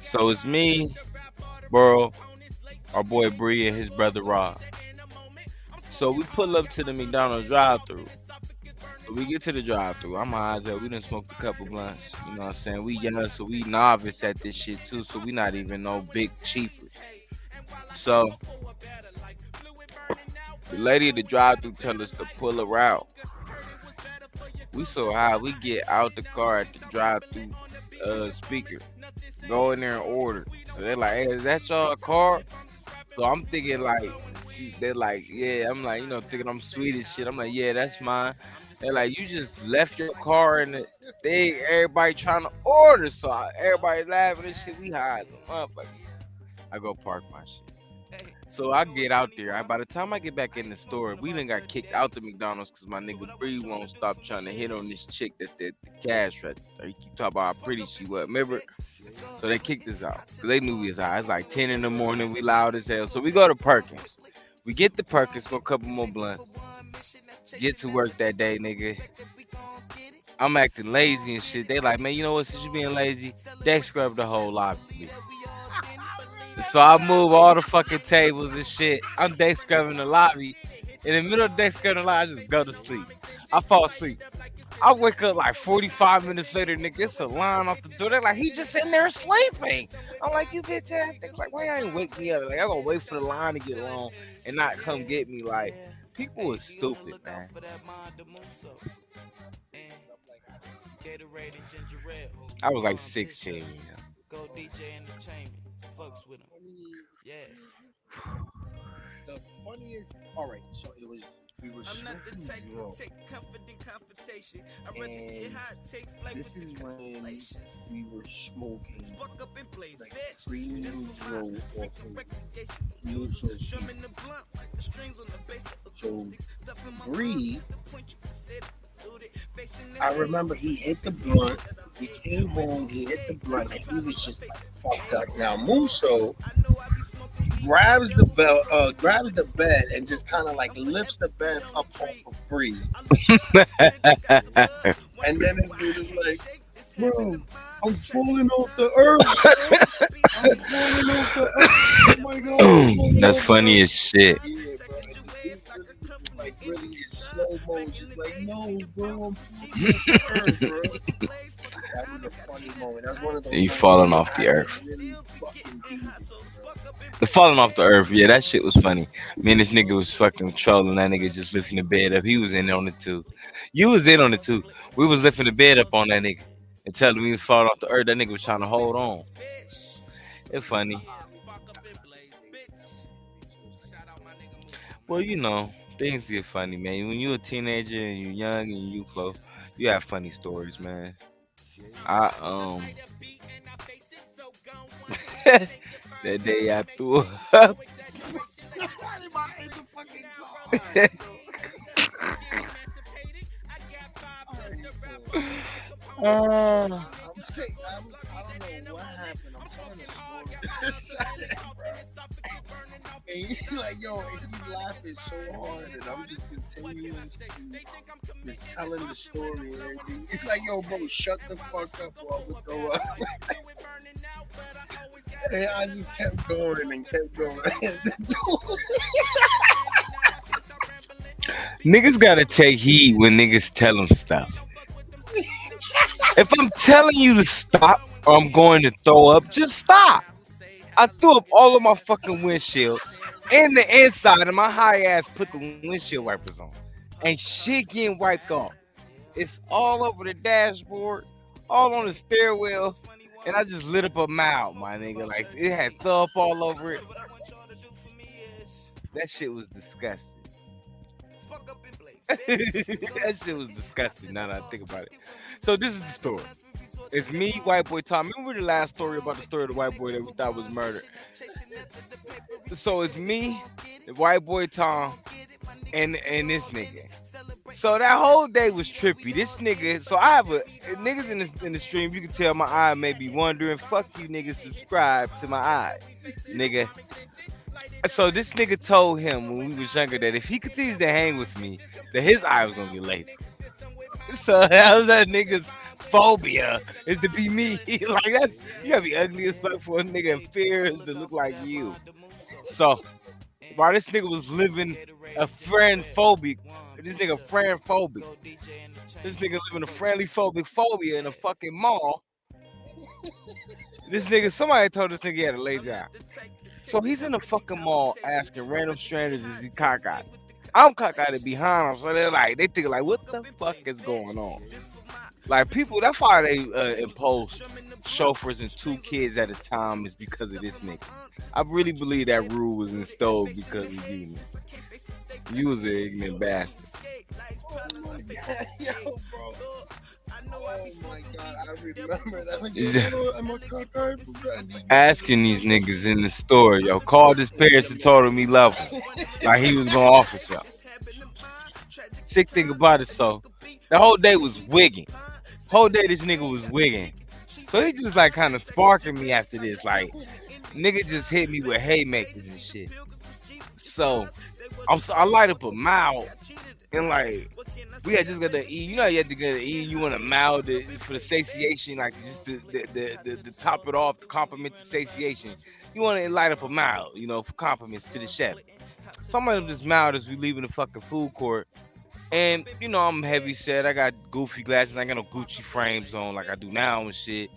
Speaker 5: So it's me, bro, our boy Bree, and his brother Rob. So we pull up to the McDonald's drive-thru. We get to the drive-thru. I'm high as hell. We done smoked a couple blunts. You know what I'm saying? We young, so we novice at this shit too. So we not even no big chiefers. So the lady at the drive-thru tell us to pull her out. We so high, we get out the car at the drive-thru speaker. Go in there and order. So they're like, hey, is that y'all car? So I'm thinking like, they're like, yeah. I'm like, you know, thinking I'm sweet as shit. I'm like, yeah, that's mine. They're like, you just left your car in the thing. Everybody trying to order. So everybody laughing and shit. We high as a motherfucker. I go park my shit. So I get out there. By the time I get back in the store, we done got kicked out the McDonald's because my nigga Bree won't stop trying to hit on this chick that's the cash register. He keep talking about how pretty she was. Remember? So they kicked us out. Because they knew we was high. It's like 10 in the morning. We loud as hell. So we go to Perkins. We get to Perkins for a couple more blunts. Get to work that day, nigga. I'm acting lazy and shit. They like, man, you know what? Since you being lazy, they scrub the whole lobby. So I move all the fucking tables and shit. I'm day scrubbing the lobby. In the middle of the day scrubbing the lobby, I just go to sleep. I fall asleep. I wake up like 45 minutes later, nigga. It's a line off the door. They're like, he just sitting there sleeping. I'm like, you bitch ass nigga. Like, why you ain't wake me up? Like, I'm gonna wait for the line to get long and not come get me. Like, people is stupid, man. I was like 16, you know.
Speaker 6: Go DJ Entertainment. Fucks with him. Yeah.
Speaker 4: The funniest. All right, so it was. We were
Speaker 6: I'm not the
Speaker 4: smoking
Speaker 6: type
Speaker 4: drunk,
Speaker 6: to take confident confrontation. I'd rather get high, take flight
Speaker 4: this
Speaker 6: with
Speaker 4: is
Speaker 6: the
Speaker 4: when
Speaker 6: constellations.
Speaker 4: we were smoking
Speaker 6: Spark up in place,
Speaker 4: like
Speaker 6: bitch.
Speaker 4: premium
Speaker 6: This for
Speaker 4: Joe
Speaker 6: mine.
Speaker 4: off of
Speaker 6: Recreation.
Speaker 4: Muso's
Speaker 6: Drum
Speaker 4: beat.
Speaker 6: in the blunt like the strings on the bass of
Speaker 4: So
Speaker 6: acoustics. Stuff in my
Speaker 4: Bree,
Speaker 6: lungs, the point you can sit through it. Facing the
Speaker 4: I remember he hit the blunt. We came home, he hit the blunt, and he was just like fucked up. Now Muso grabs the belt, grabs the bed, and just kind of like lifts the bed up off of Bree. And then it was just like, bro, I'm falling off the earth. I'm falling off the earth. Oh my god. I'm falling
Speaker 5: That's
Speaker 4: off the
Speaker 5: funny
Speaker 4: earth.
Speaker 5: as shit.
Speaker 4: Yeah, bro. And the dude was like really in slow mo, just like, no, bro, I'm falling off the earth, bro. That was a funny moment. That was one of those
Speaker 5: You
Speaker 4: moments
Speaker 5: falling
Speaker 4: where
Speaker 5: off the
Speaker 4: I
Speaker 5: earth.
Speaker 4: really fucking beat it, bro.
Speaker 5: The falling off the earth, yeah, that shit was funny. Me and this nigga was fucking trolling that nigga just lifting the bed up. He was in on it too. You was in on it too. We was lifting the bed up on that nigga and telling me he was falling off the earth. That nigga was trying to hold on. It's funny. Well, you know, things get funny, man. When you a teenager and you young and you flow, you have funny stories, man. That day I threw up.
Speaker 4: I'm sick. I don't know what happened. I'm telling a story. And he's like, yo, and he's laughing so hard, and I'm just continuing to just telling the story and everything. It's like, yo, bro, shut the fuck up while we throw up. And I just kept going and kept going.
Speaker 5: Niggas gotta take heed when niggas tell them stuff. If I'm telling you to stop or I'm going to throw up, just stop. I threw up all of my fucking windshield and the inside, and my high ass put the windshield wipers on. And shit getting wiped off. It's all over the dashboard, all on the stairwell, and I just lit up a mouth, my nigga. Like it had throw up all over it. That shit was disgusting. That shit was disgusting now that I think about it. So this is the story. It's me, white boy Tom. Remember the last story about the story of the white boy that we thought was murdered? So it's me, the white boy Tom, and this nigga. So that whole day was trippy. This nigga, so I have niggas in the stream. You can tell my eye may be wondering. Fuck you, niggas. Subscribe to my eye, nigga. So this nigga told him when we was younger that if he continues to hang with me, that his eye was gonna get lazy. So that was that nigga's phobia is to be me. Like that's you gotta be ugly as fuck for a nigga and fears to look like you. So while this nigga was living a friend phobic, this nigga friend phobic. This nigga living a friendly phobic phobia in a fucking mall. This nigga, somebody told this nigga he had a lazy eye. So he's in the fucking mall asking random strangers, is he cockeyed? I'm cockeyed behind him, so they think like, what the fuck is going on? Like people, that's why they impose chauffeurs and 2 kids at a time is because of this nigga. I really believe that rule was installed because of you. You was an ignorant bastard.
Speaker 4: Oh my god, yo, bro. Oh my god, I remember that.
Speaker 5: Asking these niggas in the store, yo, called his parents and told him he loved him. Like he was gonna offer something. Sick thing about it, so the whole day was wigging. Whole day this nigga was wigging. So he just like kind of sparking me after this. Like, nigga just hit me with haymakers and shit. So I light up a mouth and like we had just got to eat. You know, you had to get to eat. You want a mouth for the satiation, like just the top it off, to compliment the satiation. You want to light up a mouth, you know, for compliments to the chef. Some of them just mouth as we leaving the fucking food court. And, you know, I'm heavy set. I got goofy glasses. I ain't got no Gucci frames on like I do now and shit.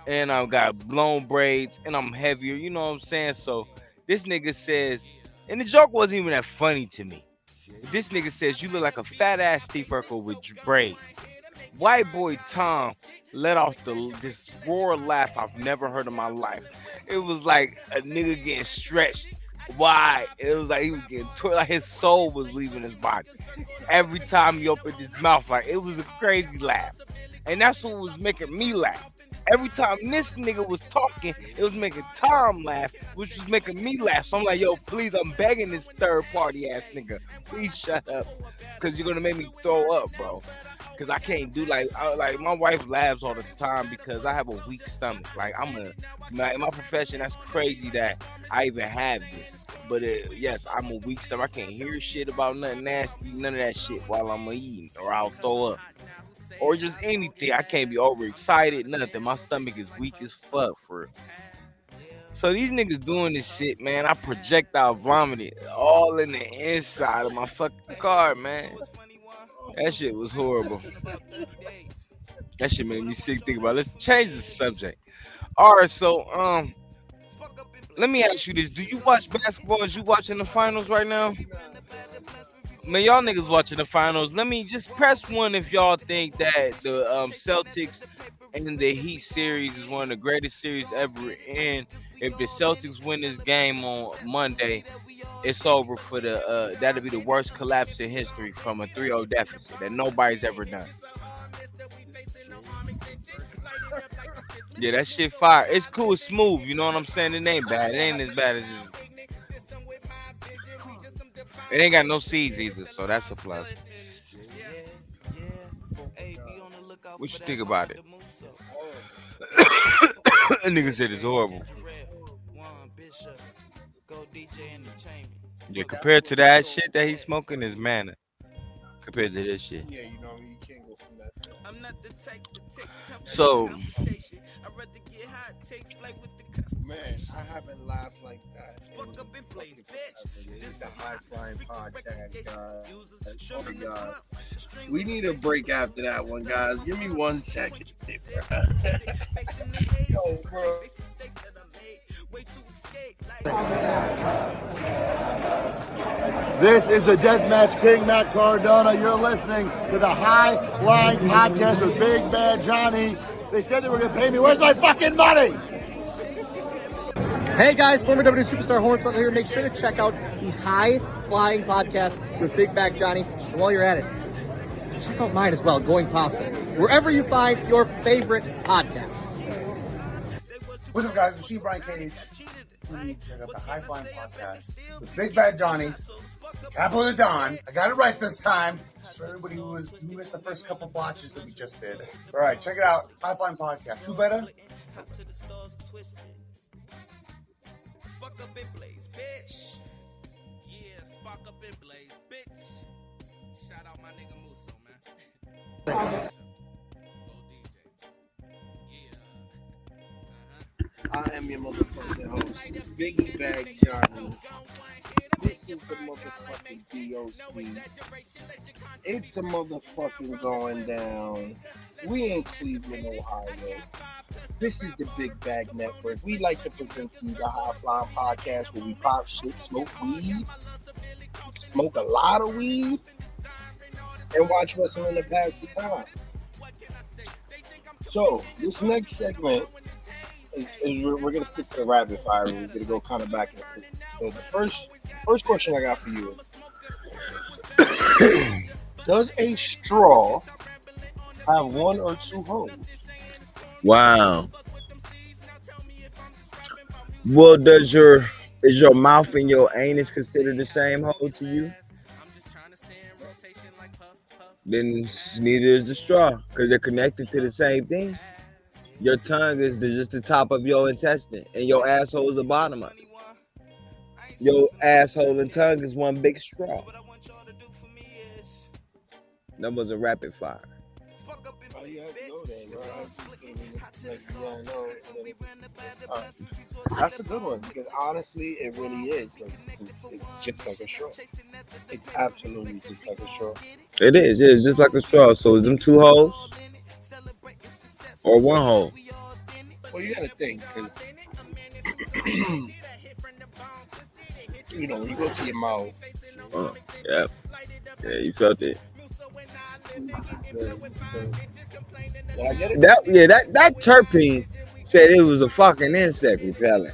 Speaker 5: And I've got blown braids. And I'm heavier. You know what I'm saying? So this nigga says, and the joke wasn't even that funny to me. This nigga says, you look like a fat ass Steve Urkel with braids. White boy Tom let off this roar laugh I've never heard in my life. It was like a nigga getting stretched. Why? It was like he was getting like his soul was leaving his body. Every time he opened his mouth, like it was a crazy laugh. And that's what was making me laugh. Every time this nigga was talking, it was making Tom laugh, which was making me laugh. So I'm like, yo, please, I'm begging this third party ass nigga, please shut up. It's because you're gonna make me throw up, bro. Because I can't do like my wife laughs all the time because I have a weak stomach. Like in my profession, that's crazy that I even have this. But yes, I'm a weak stomach. I can't hear shit about nothing nasty, none of that shit while I'm eating, or I'll throw up. Or just anything. I can't be overexcited, nothing. My stomach is weak as fuck for it. So these niggas doing this shit, man. I projectile vomited all in the inside of my fucking car, man. That shit was horrible. That shit made me sick thinking about it. Let's change the subject. Alright, so let me ask you this. Do you watch basketball? Is you watching the finals right now? Man, y'all niggas watching the finals. Let me just press 1 if y'all think that the Celtics and the Heat series is one of the greatest series ever. And if the Celtics win this game on Monday, it's over for that'll be the worst collapse in history from a 3-0 deficit that nobody's ever done. Yeah, that shit fire. It's cool, it's smooth. You know what I'm saying? It ain't bad. It ain't as bad as it. It ain't got no seeds either, so that's a plus. What you think about it? That nigga said it's horrible. Yeah, compared to that shit that he's smoking is manna. compared to this shit.
Speaker 4: Yeah, you know, you can't go from that to
Speaker 6: I'm not the type to take comfort
Speaker 5: So-
Speaker 6: in confrontation. I'd rather get high, take flight with the customer.
Speaker 4: Man, I haven't laughed like that.
Speaker 6: Fuck up in place, bitch.
Speaker 4: This is the High Flying Podcast, guys. Oh my God. We need a break after that one, guys. Give me 1 second. Yo, bro.
Speaker 1: This is the Deathmatch King, Matt Cardona. You're listening to the High Flying Podcast with Big Bad Johnny. They said they were going to pay me. Where's my fucking money?
Speaker 2: Hey guys, former WWE superstar Hornswoggle here. Make sure to check out the High Flying Podcast with Big Back Johnny. And while you're at it, check out mine as well, Going Pasta, wherever you find your favorite podcast.
Speaker 1: What's up, guys? Machine Brian Cage. Check out the High Flying Podcast with Big Bad Johnny, Capo the Don. I got it right this time. For everybody who missed the first couple botches that we just did. All right, check it out. High Flying Podcast. Who better?
Speaker 6: Spark up and blaze, bitch. Yeah, spark up and blaze, bitch. Shout out my nigga Musso, man.
Speaker 4: I am your motherfucking host, Biggie Bag Johnny. This is the motherfucking DOC. It's a motherfucking going down. We in Cleveland, Ohio. This is the Big Bag Network. We like to present to you the High Flying Podcast where we pop shit, smoke weed, smoke a lot of weed, and watch wrestling to pass the time. So, this next segment is we're going to stick to the rapid fire. We're going to go kind of back and forth. So, the first question I got for you is, does a straw have one or two holes?
Speaker 5: Wow. Well, is your mouth and your anus considered the same hole to you? Then neither is the straw, because they're connected to the same thing. Your tongue is just the top of your intestine, and your asshole is the bottom of it. Your asshole and tongue is one big straw. That was a rapid fire.
Speaker 4: Oh, you have to go there, bro. That's a good one, because honestly, it really is. Like, it's just like a straw. It's absolutely just like a straw.
Speaker 5: It is, yeah, it's just like a straw. So them two holes or one hole?
Speaker 4: Well, you gotta think, because you know, when you go to your mouth,
Speaker 5: Yeah, you felt it.
Speaker 4: Did I get it?
Speaker 5: That terpene said it was a fucking insect repellent.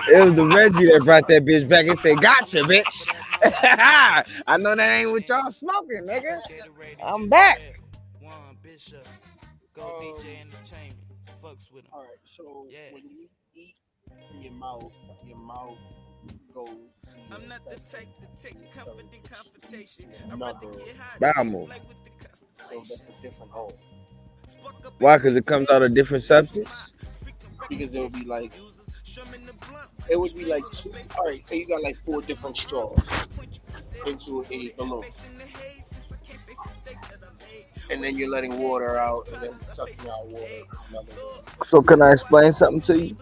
Speaker 5: It was the Reggie that brought that bitch back and said, "Gotcha, bitch." I know that ain't what y'all smoking, nigga. I'm back.
Speaker 4: All right, so when you eat in your mouth goes.
Speaker 6: I'm not the type to take comfort in confrontation. I'd
Speaker 4: Another
Speaker 6: rather get high,
Speaker 5: bowel
Speaker 6: take
Speaker 5: movement.
Speaker 6: flight with the customer.
Speaker 4: So that's a different hole.
Speaker 5: Why? Because it comes out of different substance.
Speaker 4: Because it would be like two. All right, say you got like 4 different straws into a balloon, and then you're letting water out, and then sucking out water.
Speaker 5: So can I explain something to you?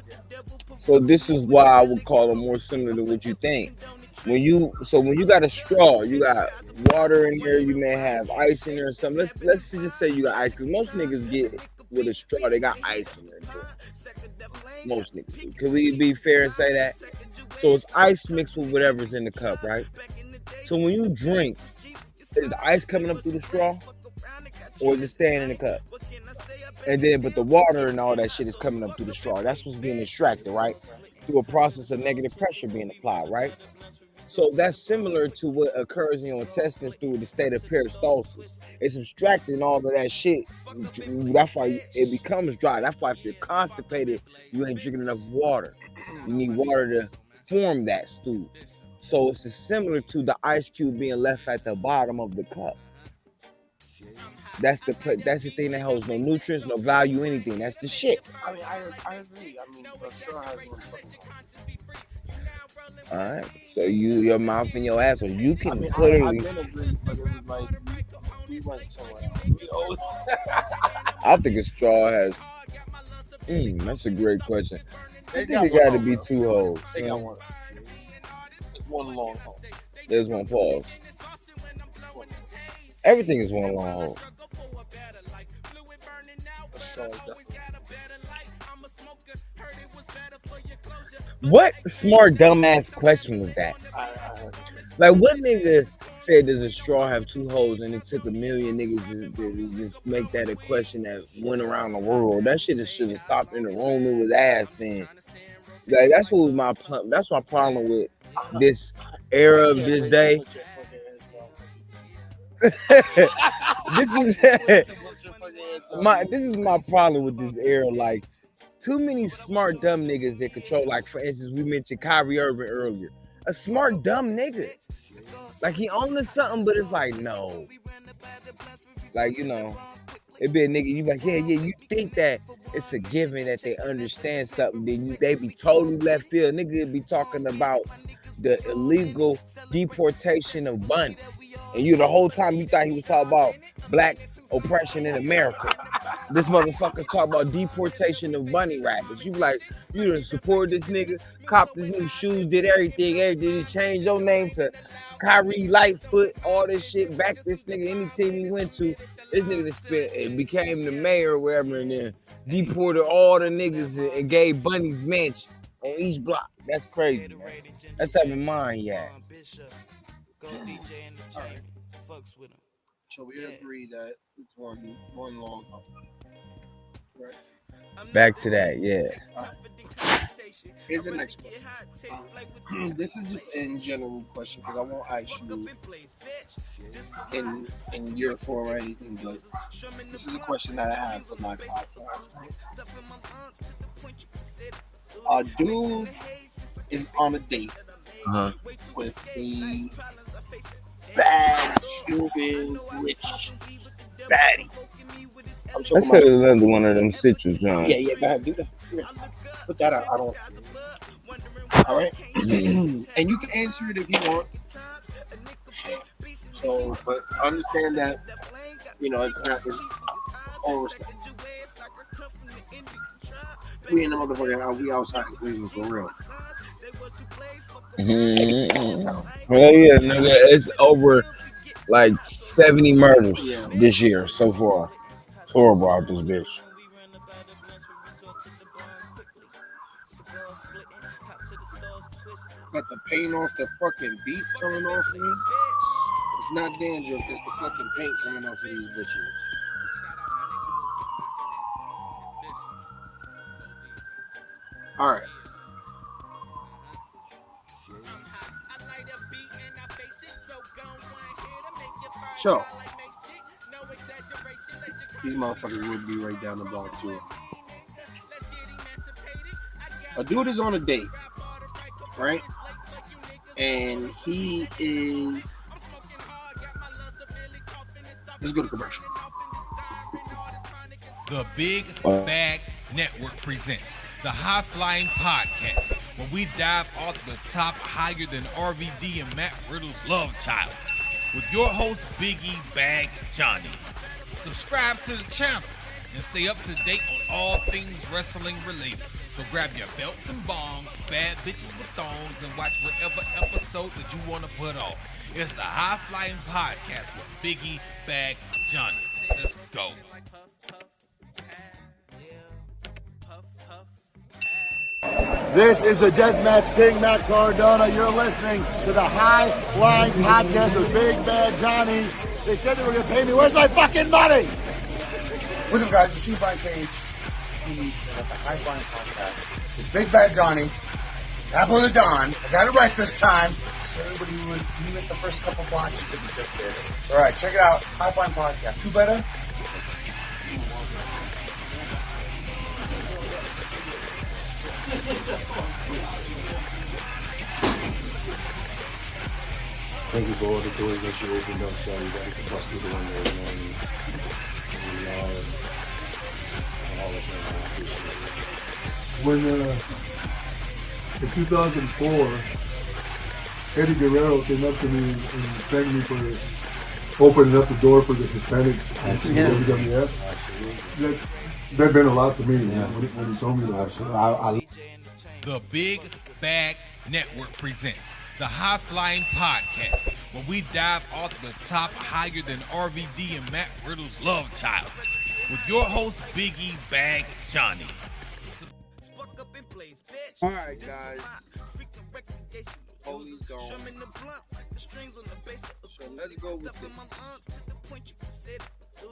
Speaker 5: So this is why I would call them more similar to what you think. When you got a straw, you got water in there, you may have ice in there or something. Let's just say you got ice, because most niggas get with a straw, they got ice in their drink. Most niggas do. Can we be fair and say that? So it's ice mixed with whatever's in the cup, right? So when you drink, is the ice coming up through the straw? Or is it staying in the cup? And then, but the water and all that shit is coming up through the straw. That's what's being extracted, right? Through a process of negative pressure being applied, right? So that's similar to what occurs in your intestines through the state of peristalsis. It's extracting all of that shit. That's why it becomes dry. That's why if you're constipated, you ain't drinking enough water. You need water to form that stew. So it's similar to the ice cube being left at the bottom of the cup. That's the thing that holds no nutrients, no value, anything. That's the shit.
Speaker 4: I mean, I agree. I mean, the straw has one fucking hole.
Speaker 5: All right. So your mouth and your asshole. You can
Speaker 4: I mean,
Speaker 5: clearly.
Speaker 4: I've been agreed, but it was like we went somewhere else.
Speaker 5: I think a straw has. That's a great question. I think it got to be two holes.
Speaker 4: They got one. It's one long hole.
Speaker 5: There's one pause. Everything is one long hole.
Speaker 4: A straw is definitely.
Speaker 5: What smart dumbass question was that?
Speaker 4: I heard it.
Speaker 5: Like, what nigga said does a straw have two holes and it took a million niggas to just make that a question that went around the world? That shit should have stopped in the room it was asked in. Like, that's my problem with this era of this day. This is my problem with this era. Like, too many smart dumb niggas that control. Like, for instance, we mentioned Kyrie Irving earlier. A smart dumb nigga. Like, he owned something, but it's like, no. Like, you know, it be a nigga, you like, yeah, you think that it's a given that they understand something, then they be totally left field. Nigga be talking about the illegal deportation of bunnies. And you the whole time you thought he was talking about black oppression in America. This motherfucker talk about deportation of bunny rabbits. You like, you done support this nigga, cop this new shoes, did everything, you changed your name to Kyrie Lightfoot, all this shit, back this nigga any team he went to. This nigga spent and became the mayor or whatever, and then deported all the niggas and gave bunnies mansion on each block. That's crazy, man. That's the type of mind he has.
Speaker 4: So we agree that it's one long hole. Right.
Speaker 5: Back to that, yeah.
Speaker 4: Here's the next question. This is just in general question because I won't ask you in your form or anything, but this is a question that I have for my podcast. A dude is on a date with a bad Cuban rich baddie.
Speaker 5: That's another one of them citrus, John.
Speaker 4: Yeah, go ahead, do that. Put that out. I don't. All right, and you can answer it if you want. So, but understand that it's not. It's all respect. We in the motherfucker. We outside in Cleveland for real.
Speaker 5: Well, yeah, nigga, it's over like 70 murders this year so far. It's horrible out this bitch.
Speaker 4: Got the paint off the fucking beats coming off of me. It's not dandruff, it's the fucking paint coming off of these bitches. Alright. So, these motherfuckers would be right down the block too. A dude is on a date, right? And he is. Let's go to commercial.
Speaker 6: The Big Bag Network presents the High Flying Podcast, where we dive off the top higher than RVD and Matt Riddle's love child, with your host Biggie Bag Johnny. Subscribe to the channel and stay up to date on all things wrestling related. So grab your belts and bongs, bad bitches with thongs, and watch whatever episode that you want to put on. It's the High Flying Podcast with Biggie Bag Johnny. Let's go.
Speaker 1: This is the Deathmatch King, Matt Cardona. You're listening to the High Flying Podcast with Big Bad Johnny. They said they were going to pay me. Where's my fucking money? What's up, guys? Machine Brian Cage. At the High Flying Podcast with Big Bad Johnny. Apple of the Dawn. I got it right this time. So everybody who missed the first couple blocks, you just did it. All right, check it out. High Flying Podcast. Who better?
Speaker 7: Thank you for all the doors that you opened up, so you got to bust through the window, and all that kind of appreciate it. When in 2004, Eddie Guerrero came up to me and thanked me for opening up the door for the Hispanics in the WWF. That meant a lot to me when he told me that.
Speaker 6: The Big Bag Network presents the High Flying Podcast, where we dive off the top higher than RVD and Matt Riddle's love child, with your host Biggie Bag Johnny.
Speaker 4: All right, guys. Holy's gone. So let's go with this.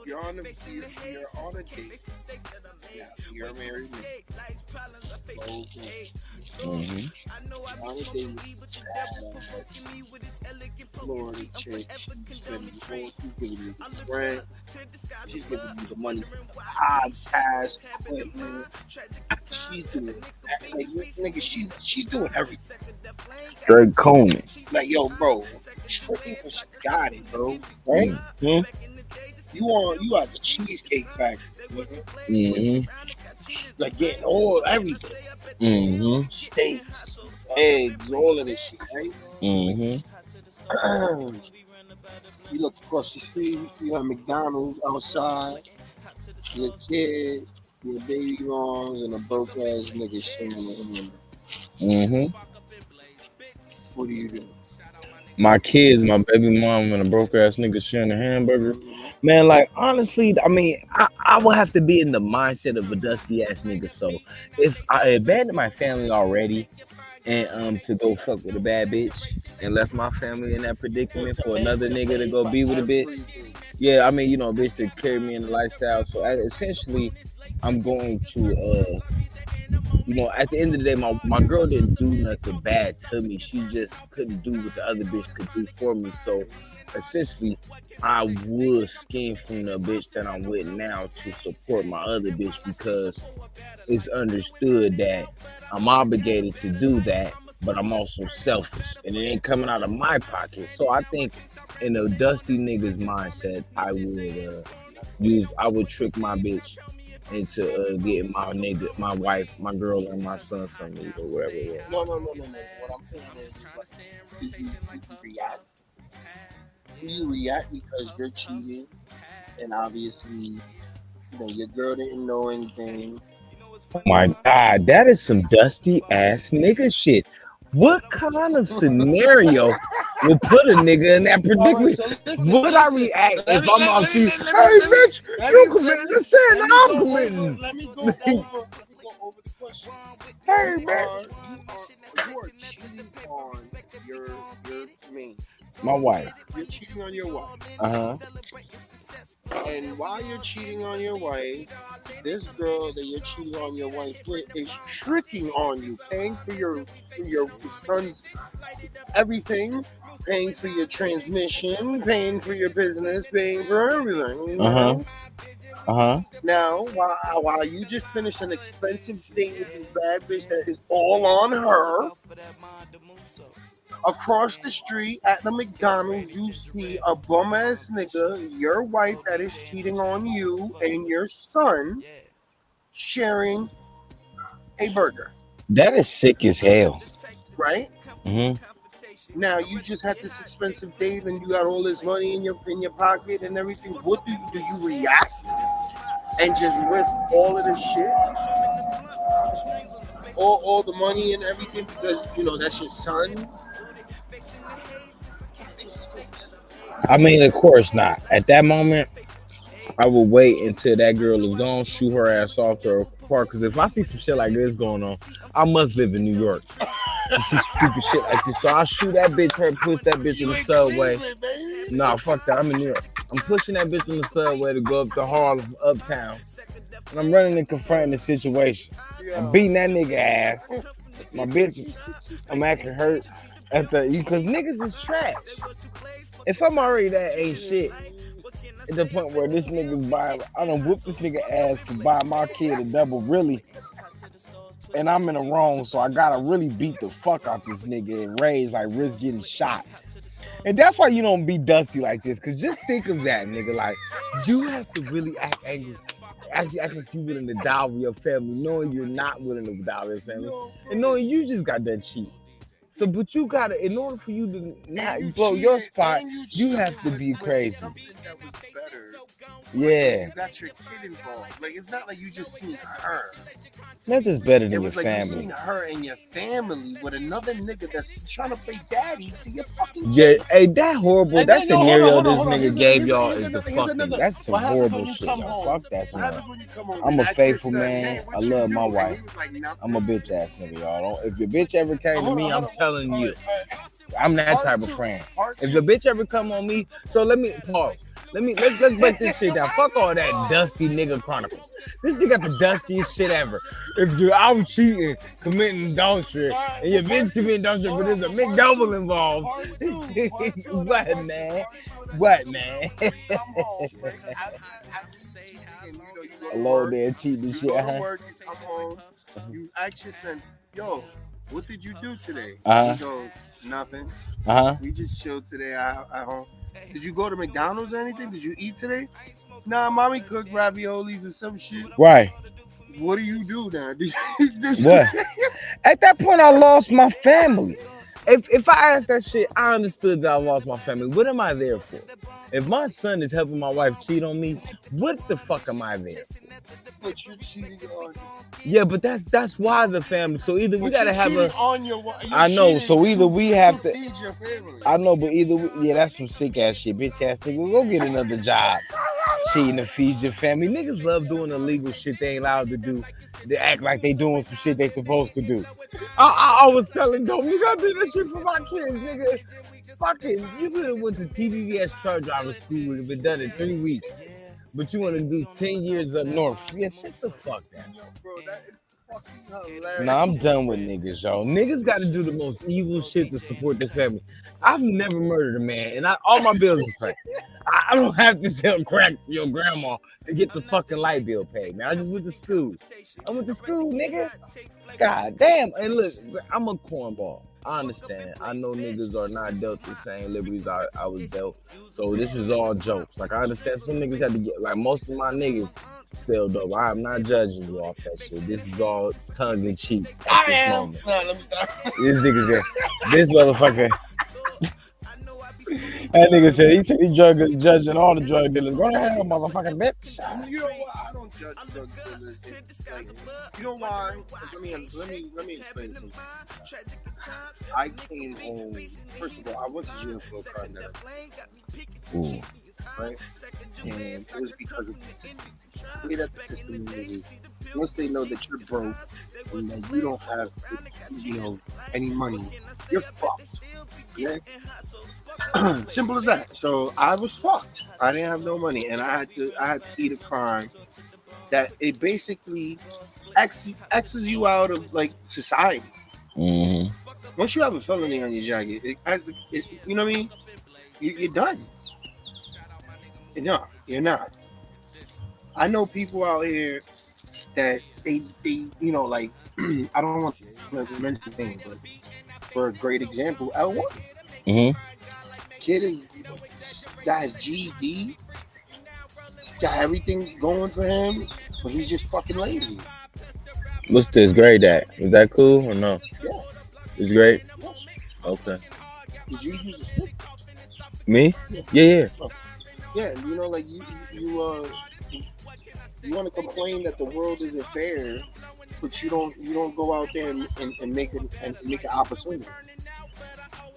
Speaker 4: You're on a date. Yeah, you're married. On a date with Florida chick. She's giving you the rent. She's giving you the money for the podcast equipment. She's doing nigga. She's doing everything.
Speaker 5: Straight Conan.
Speaker 4: Like, yo, bro, tripping, but she got it, bro. Right?
Speaker 5: Mm-hmm.
Speaker 4: You at the Cheesecake Factory, nigga. Like getting everything.
Speaker 5: Mm-hmm.
Speaker 4: Steaks, eggs, all of this shit, right?
Speaker 5: Mm-hmm.
Speaker 4: You look across the street, you have McDonald's outside, your kid, your baby moms, and a broke ass nigga sitting in the hand.
Speaker 5: Mm-hmm.
Speaker 4: What do you do?
Speaker 5: My kids, my baby mom, and a broke ass nigga sharing a hamburger. Man, like, honestly, I mean, I will have to be in the mindset of a dusty ass nigga. So if I abandoned my family already and to go fuck with a bad bitch and left my family in that predicament for another nigga to go be with a bitch, yeah, I mean, you know, a bitch to carry me in the lifestyle. So essentially, I'm going to, you know, at the end of the day, my girl didn't do nothing bad to me. She just couldn't do what the other bitch could do for me. So essentially, I would skin from the bitch that I'm with now to support my other bitch, because it's understood that I'm obligated to do that, but I'm also selfish and it ain't coming out of my pocket. So I think in a dusty nigga's mindset, I would trick my bitch into getting my wife, my girl, and my son something or whatever. Yeah.
Speaker 4: No. What I'm saying is, do you react? Do you react because you're cheating, and obviously, you know, your girl didn't know anything?
Speaker 5: Oh my God, that is some dusty ass nigga shit. What kind of scenario will put a nigga in that predicament? Would I react if I'm out here? Hey, bitch, you committing the sin, I'm committing.
Speaker 4: Let me go over the question.
Speaker 5: Hey, man.
Speaker 4: You are cheating on your main.
Speaker 5: My wife.
Speaker 4: You're cheating on your wife.
Speaker 5: Uh-huh.
Speaker 4: And while you're cheating on your wife, this girl that you're cheating on your wife with is tricking on you, paying for your son's everything, paying for your transmission, paying for your business, paying for everything. You know? Now, while you just finished an expensive date with this bad bitch that is all on her, across the street at the McDonald's, you see a bum ass nigga, your wife that is cheating on you, and your son sharing a burger.
Speaker 5: That is sick as hell.
Speaker 4: Right?
Speaker 5: Mm-hmm.
Speaker 4: Now you just had this expensive date and you got all this money in your pocket and everything. What do? Do you react and just risk all of this shit? All the money and everything because, you know, that's your son?
Speaker 5: I mean, of course not. At that moment, I will wait until that girl is gone, shoot her ass off to her car. Because if I see some shit like this going on, I must live in New York. You see stupid shit like this. So I'll shoot that bitch, push that bitch in the subway. Nah, fuck that. I'm in New York. I'm pushing that bitch in the subway to go up to Harlem, uptown. And I'm running and confronting the situation. I'm beating that nigga ass. My bitch, I'm acting hurt. Because niggas is trash. If I'm already that ain't shit, at the point where this nigga's buying, I done whoop this nigga ass to buy my kid a double, really. And I'm in the wrong, so I gotta really beat the fuck out this nigga and rage, like risk getting shot. And that's why you don't be dusty like this, because just think of that, nigga. Like, you have to really act angry. Actually act like you willing to die with your family, knowing you're not willing to die with your family. And knowing you just got that cheat. So, but you gotta, in order for you to not
Speaker 4: And you
Speaker 5: blow your
Speaker 4: cheated,
Speaker 5: spot,
Speaker 4: and
Speaker 5: you
Speaker 4: cheated
Speaker 5: have to
Speaker 4: with-
Speaker 5: be
Speaker 4: with
Speaker 5: crazy.
Speaker 4: Something that was better.
Speaker 5: Yeah,
Speaker 4: You got your kid involved. Like, it's not like you just seen her.
Speaker 5: nothing's better
Speaker 4: It
Speaker 5: than your
Speaker 4: was like you
Speaker 5: family.
Speaker 4: seen her and your family with another nigga that's trying to play daddy to your fucking
Speaker 5: Yeah,
Speaker 4: kid.
Speaker 5: hey, that horrible.
Speaker 4: And
Speaker 5: That
Speaker 4: then, no,
Speaker 5: scenario
Speaker 4: hold on,
Speaker 5: this nigga
Speaker 4: Here's
Speaker 5: gave
Speaker 4: a-
Speaker 5: y'all
Speaker 4: here's
Speaker 5: is the
Speaker 4: another- here's
Speaker 5: fucking.
Speaker 4: another.
Speaker 5: That's some
Speaker 4: What happens when
Speaker 5: horrible
Speaker 4: you
Speaker 5: shit.
Speaker 4: come
Speaker 5: Yo.
Speaker 4: home?
Speaker 5: Fuck that
Speaker 4: What
Speaker 5: scenario.
Speaker 4: happens when you come home?
Speaker 5: I'm
Speaker 4: and
Speaker 5: a
Speaker 4: ask your
Speaker 5: faithful
Speaker 4: son,
Speaker 5: man.
Speaker 4: "Man,
Speaker 5: I
Speaker 4: what you
Speaker 5: love my
Speaker 4: do?" And
Speaker 5: wife.
Speaker 4: he was like, "Nothing."
Speaker 5: I'm a bitch ass nigga, y'all. Don't, if your bitch ever came to
Speaker 4: Hold
Speaker 5: me,
Speaker 4: on,
Speaker 5: I'm
Speaker 4: hold on.
Speaker 5: telling
Speaker 4: All
Speaker 5: you,
Speaker 4: right.
Speaker 5: I'm that
Speaker 4: Part
Speaker 5: type of
Speaker 4: two,
Speaker 5: friend.
Speaker 4: part
Speaker 5: If
Speaker 4: two.
Speaker 5: the bitch ever come on me, so let me pause. Let's break this shit down. Fuck all that dusty nigga chronicles. This nigga got the dustiest shit ever. If you out cheating, committing adultery, and your bitch committing adultery, but there's a McDouble involved. What, man? What, man? Hello there, cheating
Speaker 4: You
Speaker 5: shit,
Speaker 4: go to
Speaker 5: huh?
Speaker 4: work, you come home, you ask your son, "Yo, what did you do today?"
Speaker 5: Uh-huh.
Speaker 4: He goes, "Nothing.
Speaker 5: Uh-huh.
Speaker 4: We just chilled today at home." "Did you go to McDonald's or anything? Did you eat today?" "Nah, mommy cooked raviolis or some shit."
Speaker 5: Right.
Speaker 4: What do you do now?
Speaker 5: What? At that point, I lost my family. If I asked that shit, I understood that I lost my family. What am I there for? If my son is helping my wife cheat on me, what the fuck am I there for?
Speaker 4: But you cheated on.
Speaker 5: Yeah, but that's why the family. So either we
Speaker 4: But
Speaker 5: gotta
Speaker 4: you're
Speaker 5: have a.
Speaker 4: cheating on your wife.
Speaker 5: I know. So either we have to.
Speaker 4: feed your family.
Speaker 5: I know, but either yeah, that's some sick ass shit, bitch ass nigga. Go get another job. Cheating to feed your family. Niggas love doing illegal shit they ain't allowed to do. They act like they doing some shit they supposed to do. I was selling dope. You gotta do that shit for my kids, nigga. Fucking, you could have went to TVS truck driver school and been done in 3 weeks. But you want to do 10 years up north. Yeah, sit the fuck down.
Speaker 4: Yo, bro, that is fucking hilarious.
Speaker 5: Nah, I'm done with niggas, yo. Niggas got to do the most evil shit to support their family. I've never murdered a man, and all my bills are paid. I don't have to sell crack to your grandma to get the fucking light bill paid, man. I just went to school. I went to school, nigga. God damn. And look, I'm a cornball. I understand. I know niggas are not dealt the same liberties I was dealt. So this is all jokes. Like, I understand some niggas had to get, like, most of my niggas sell dope. I am not judging you off that shit. This is all tongue in cheek at this moment.
Speaker 4: No, let me stop.
Speaker 5: This nigga said, this motherfucker. That nigga said he judging all the drug dealers. Go to hell, motherfucking bitch.
Speaker 4: You know what? I don't judge drug dealers. Like, you know why? Let me explain something. I came home. First of all, I went to jail for a car net.
Speaker 5: Ooh.
Speaker 4: Right? And it was because of the system. The way that the system is, once they know that you're broke and that you don't have, any money, you're fucked. Yeah? Simple as that. So I was fucked. I didn't have no money, and I had to eat a crime that it basically X's you out of like society.
Speaker 5: Mm-hmm.
Speaker 4: Once you have a felony on your jacket, you know what I mean? You're done. No, you're not. I know people out here that they like I don't want to mention names, but for a great example, L1.
Speaker 5: Mm-hmm.
Speaker 4: Kid is got his GED, got everything going for him, but he's just fucking lazy.
Speaker 5: What's this grade at? Is that cool or no?
Speaker 4: Yeah.
Speaker 5: It's great?
Speaker 4: Yeah.
Speaker 5: Okay.
Speaker 4: Did you use a stick?
Speaker 5: Me? Yeah.
Speaker 4: Yeah, like you want to complain that the world isn't fair, but you don't go out there and make an opportunity.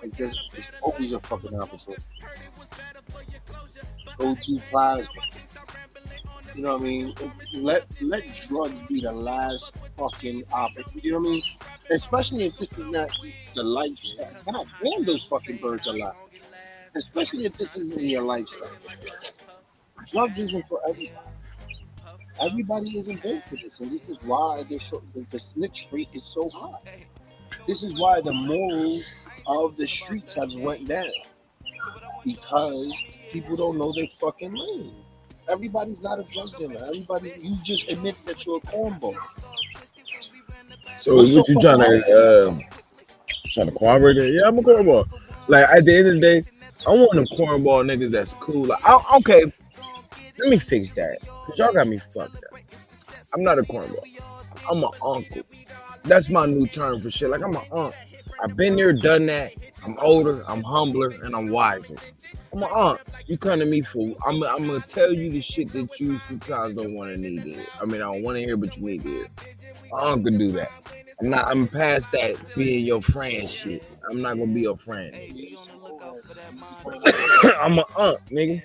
Speaker 4: Like there's always a fucking opportunity. O2 Plaza. You know what I mean? Let drugs be the last fucking opportunity. You know what I mean? Especially if this is not the lifestyle. God damn, those fucking birds are alive. Especially if this isn't your lifestyle. Drugs isn't for everybody. Everybody isn't built for this, and this is why the snitch rate is so high. This is why the morals of the streets have went down, because people don't know their fucking lane. Everybody's not a drug dealer. You just admit that you're a cornball.
Speaker 5: So what you trying to cornball it? Yeah, I'm a cornball. Like at the end of the day, I want a cornball nigga that's cool. Like, okay, let me fix that, cause y'all got me fucked up. I'm not a cornball. I'm an uncle. That's my new term for shit. Like I'm an uncle.
Speaker 8: I've been there, done that. I'm older, I'm humbler, and I'm wiser. I'm an aunt. You come to me for, I'm gonna tell you the shit that you sometimes don't want to need to hear. I mean, I don't want to hear, but you need to hear. My aunt can do that. I'm past that being your friend shit. I'm not gonna be your friend. I'm an aunt, nigga.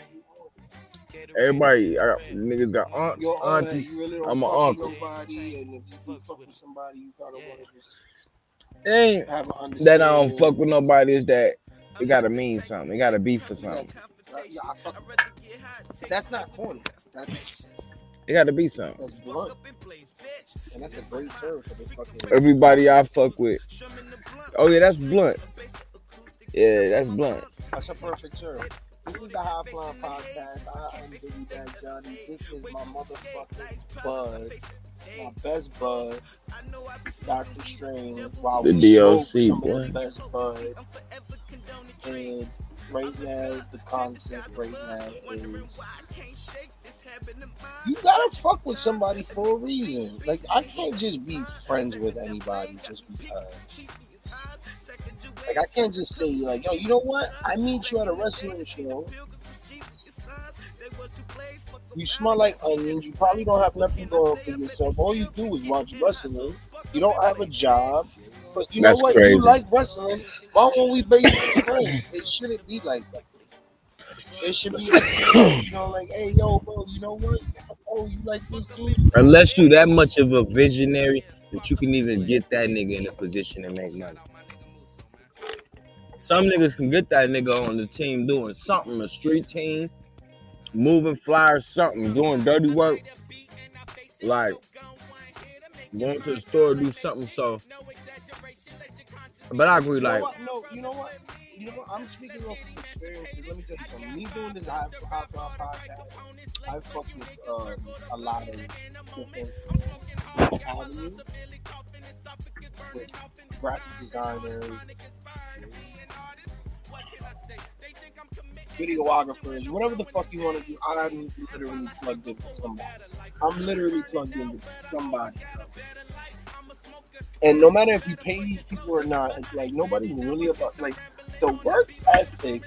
Speaker 8: Everybody, niggas got aunts, aunties.
Speaker 4: You really don't
Speaker 8: I'm an
Speaker 4: fuck with
Speaker 8: uncle.
Speaker 4: nobody, and if you do fuck with somebody, you gotta want to just
Speaker 8: Ain't
Speaker 4: have an
Speaker 8: that I
Speaker 4: understanding.
Speaker 8: don't fuck with nobody is that it gotta mean something. It gotta be for something.
Speaker 4: Yeah, I fuck with. That's not corny.
Speaker 8: It gotta be something.
Speaker 4: That's blunt, and that's a great term for this fucking.
Speaker 8: Everybody I fuck with. Oh yeah, that's blunt. Yeah, that's blunt.
Speaker 4: That's a perfect term. This is the High Flying Podcast. I am Biggie Bad Johnny. This is my motherfucking bud, my best bud, Dr. Strange. While
Speaker 8: The
Speaker 4: we smoke
Speaker 8: DLC,
Speaker 4: some of
Speaker 8: boy.
Speaker 4: the best bud. And right now, the concept right now is you gotta fuck with somebody for a reason. Like, I can't just be friends with anybody just because. Like, I can't just say, like, yo, you know what? I meet you at a wrestling show. You smell like onions. You probably don't have nothing going for yourself. All you do is watch wrestling. You don't have a job. But you know
Speaker 8: That's
Speaker 4: what?
Speaker 8: crazy.
Speaker 4: You like wrestling. Why won't we be friends? It shouldn't be like that. It should be like, you know, like, hey, yo, bro, you know what? Oh, you like this dude?
Speaker 8: Unless you that much of a visionary that you can even get that nigga in a position to make money. Some niggas can get that nigga on the team doing something, a street team, moving flyers, something, doing dirty work, like going to the store, do something. So, but I agree, like,
Speaker 4: You know what? I'm speaking off of experience. Let me tell you something. Me doing this High Fly Podcast, I fuck with a lot of different avenues with graphic designers, videographers, whatever the fuck you want to do. I'm literally plugged into somebody. And no matter if you pay these people or not, it's like nobody's really about, like, the work ethic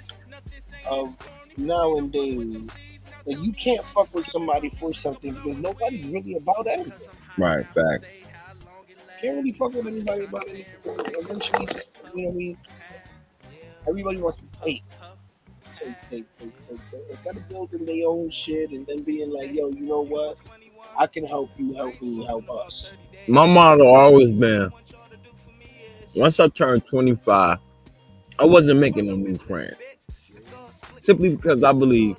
Speaker 4: of nowadays. Like, you can't fuck with somebody for something because nobody's really about anything.
Speaker 8: right, fact.
Speaker 4: Can't really fuck with anybody about anything. Eventually, you know what I mean? Everybody wants to take. Instead of building their own shit and then being like, yo, you know what? I can help you, help me, help us.
Speaker 8: My motto always been, once I turned 25, I wasn't making no new friends. Simply because I believe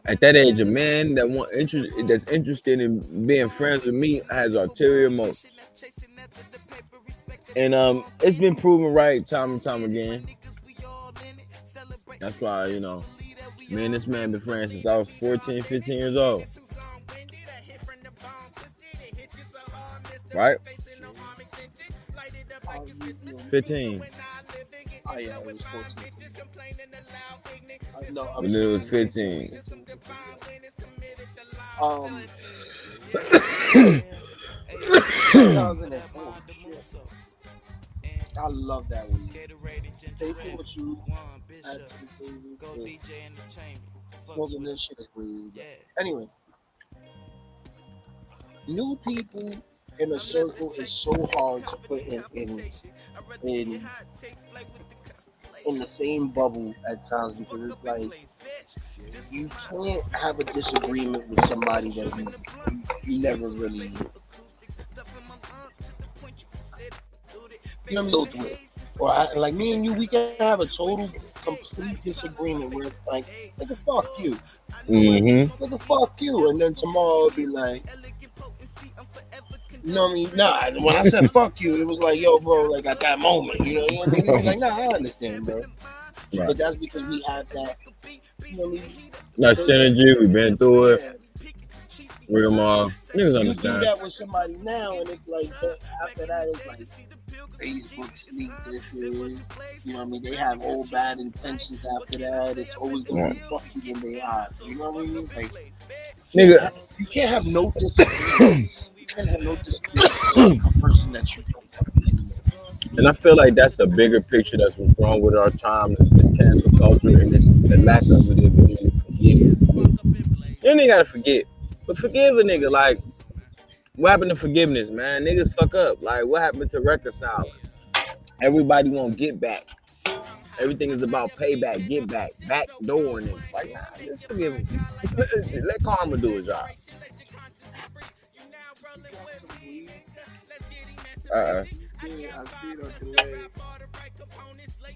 Speaker 8: at that age, a man that's interested in being friends with me has ulterior motives. And it's been proven right time and time again. That's why, you know, me and this man been friends since I was 14, 15 years old. Right? 15.
Speaker 4: Oh, yeah, it was 14. No,
Speaker 8: When it was 15.
Speaker 4: 2004. I love that weed. Tasting what you add to the table. Smoking this shit is really good. Anyways, new people in a circle is so hard to put in the same bubble at times because it's like you can't have a disagreement with somebody that you never really built with. Or like me and you, we can have a total, complete disagreement where it's like, nigga, fuck you.
Speaker 8: Mm-hmm.
Speaker 4: Nigga, fuck you. And then tomorrow it'll be like, you know what I mean? Nah, when I said fuck you, it was like, yo, bro, like at that moment, you know what I mean? You're like, nah, I understand, bro.
Speaker 8: Right.
Speaker 4: But that's because we have that, you know what I mean?
Speaker 8: That synergy, we've been through it. We're niggas
Speaker 4: You
Speaker 8: understand.
Speaker 4: do that with somebody now, and it's like, after that, it's like, Facebook sneak this is, you know what I mean? They have all bad intentions after that. It's always going to be fuck you in their eyes. You know what I mean? Like,
Speaker 8: Nigga.
Speaker 4: You can't have no disagreements. You can't have no disagreements with a person that you don't fucking anymore.
Speaker 8: And I feel like that's a bigger picture that's what's wrong with our time, is this cancel culture and this the lack of the ability to forgive and forget. You ain't gotta forget, but forgive a nigga. Like, what happened to forgiveness, man? Niggas fuck up. Like, what happened to reconciling? Everybody won't get back. Everything is about payback, get back, back door niggas. Like, nah, just forgive him. Let karma do his job. Uh-uh.
Speaker 4: Yeah, I see it on the leg.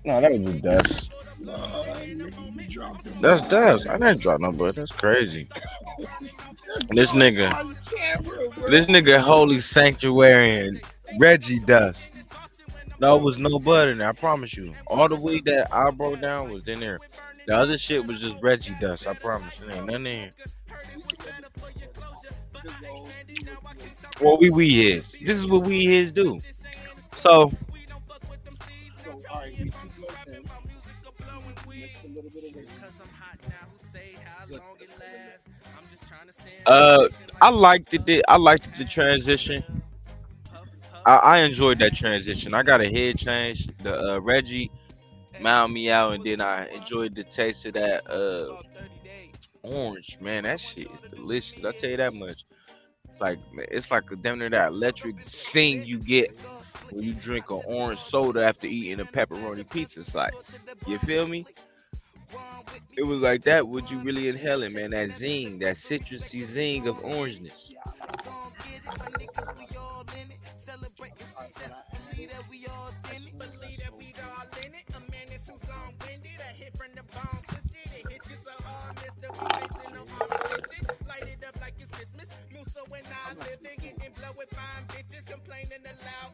Speaker 8: No, that was just dust.
Speaker 4: Nigga, you dropped him.
Speaker 5: That's dust. I didn't drop no butt. That's crazy. This nigga,
Speaker 4: On camera, bro.
Speaker 5: this nigga, holy sanctuary and Reggie dust. No, it was no butt in there. I promise you. All the weed that I broke down was in there. The other shit was just Reggie dust. I promise. There ain't nothing in here. Well, we is. This is what we is do. So
Speaker 4: So, all right, we took your things. Mixed a little bit of it.
Speaker 5: I liked it. I liked the transition. I enjoyed that transition. I got a head change. The Reggie mound me out, and then I enjoyed the taste of that orange. Man, that shit is delicious. I tell you that much. It's like a damn near that electric zing you get when you drink an orange soda after eating a pepperoni pizza slice. You feel me? It was like that. Would you really inhale it, man? That zing, that citrusy zing of orangeness.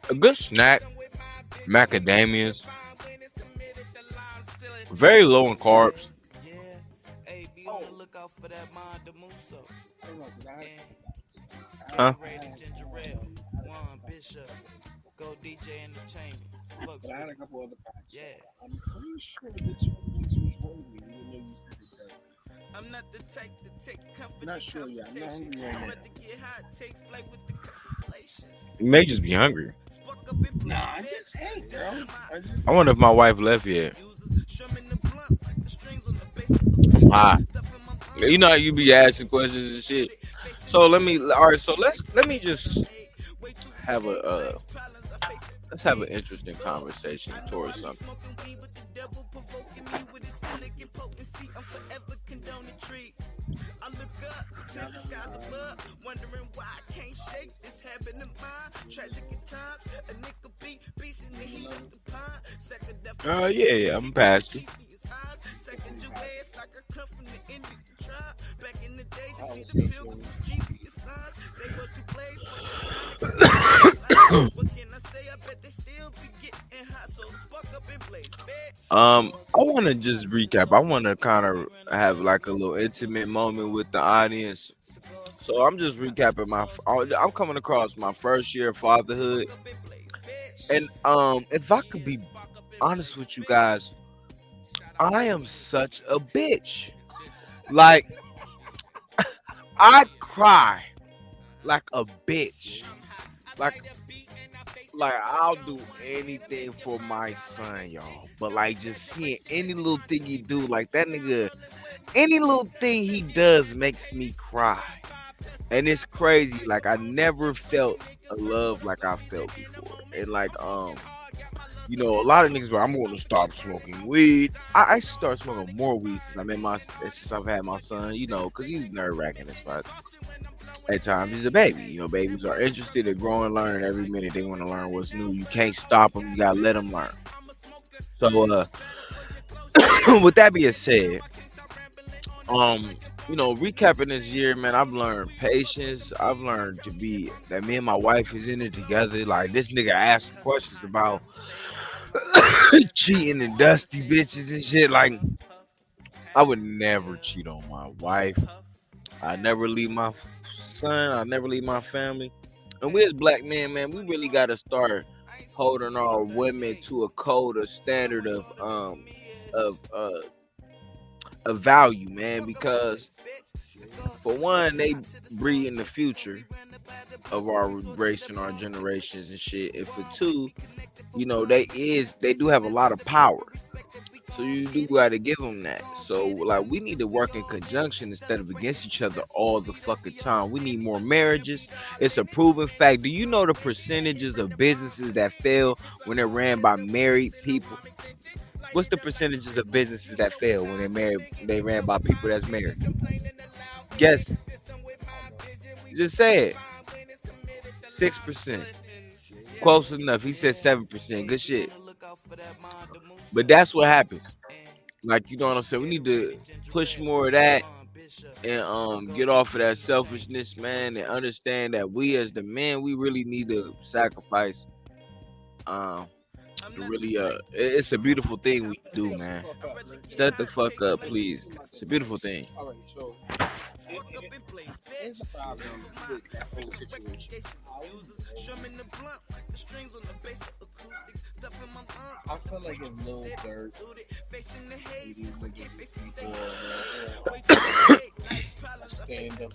Speaker 5: A good snack, macadamias, very low in carbs. Huh?
Speaker 4: But I had a couple other packs. Yeah. I'm pretty sure this was holy. Even though you said it doesn't. I'm not the type to take comfort. Not sure yet. I'm not hungry right now.
Speaker 5: You may just be hungry.
Speaker 4: Nah, I just ate, bro.
Speaker 5: I wonder if my wife left yet. I'm high. You know how you be asking questions and shit. So all right. So let me just have let's have an interesting conversation towards something. Yeah, I'm past you. I want to just recap. I want to kind of have like a little intimate moment with the audience. So I'm just recapping I'm coming across my first year of fatherhood, and if I could be honest with you guys, I am such a bitch. Like, I cry like a bitch. Like I'll do anything for my son, y'all. But like just seeing any little thing he do, like that nigga, any little thing he does makes me cry. And it's crazy. Like I never felt a love like I felt before. And like you know, a lot of niggas were, I'm going to stop smoking weed. I start smoking more weed since I've had my son, you know, because he's nerve wracking. It's like, at times he's a baby. You know, babies are interested in growing and learning every minute. They want to learn what's new. You can't stop them. You got to let them learn. So, with that being said, you know, recapping this year, man, I've learned patience. I've learned that me and my wife is in it together. Like, this nigga asked questions about cheating and dusty bitches and shit. Like, I would never cheat on my wife. I never leave my son. I never leave my family. And we as black men, man, we really got to start holding our women to a code, a standard of value, man, because for one, they breed in the future,
Speaker 8: of our race and our generations and shit. And for two, they do have a lot of power. So you do gotta give them that. So like we need to work in conjunction instead of against each other all the fucking time. We need more marriages. It's a proven fact. Do you know the percentages of businesses that fail when they're ran by married people? What's the percentages of businesses that fail when they ran by people that's married? Guess. Just say it. 6%. Close enough. He said 7%. Good shit. But that's what happens. Like, you know what I'm saying? We need to push more of that and get off of that selfishness, man, and understand that we as the men, we really need to sacrifice. Really, it's a beautiful thing we do, man. Shut the fuck up, please. It's a beautiful thing.
Speaker 4: All right, so here's the problem with that whole situation. I feel like if Lil Durk, these people, stand up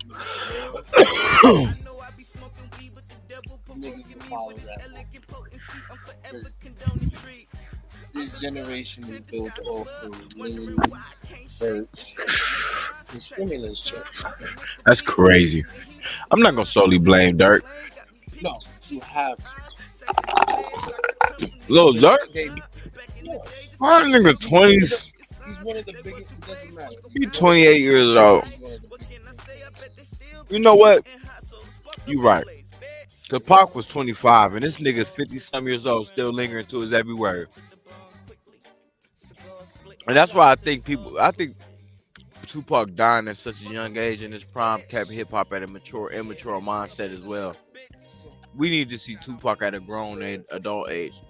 Speaker 4: niggas can follow that. This generation is built off of Lil Durk and stimulus checks.
Speaker 8: That's crazy. I'm not gonna solely blame Dirk.
Speaker 4: No, you have
Speaker 8: Lil Durk?
Speaker 4: baby.
Speaker 8: My nigga 20s.
Speaker 4: He's one of the biggest. It doesn't matter.
Speaker 8: He's 28 years old.
Speaker 4: He's one of the biggest.
Speaker 8: You know what? You right. The Pac was 25, and this nigga's 50-some years old, still lingering to his every word. And that's why I think Tupac dying at such a young age in his prime kept hip hop at a immature mindset as well. We need to see Tupac at a grown adult age.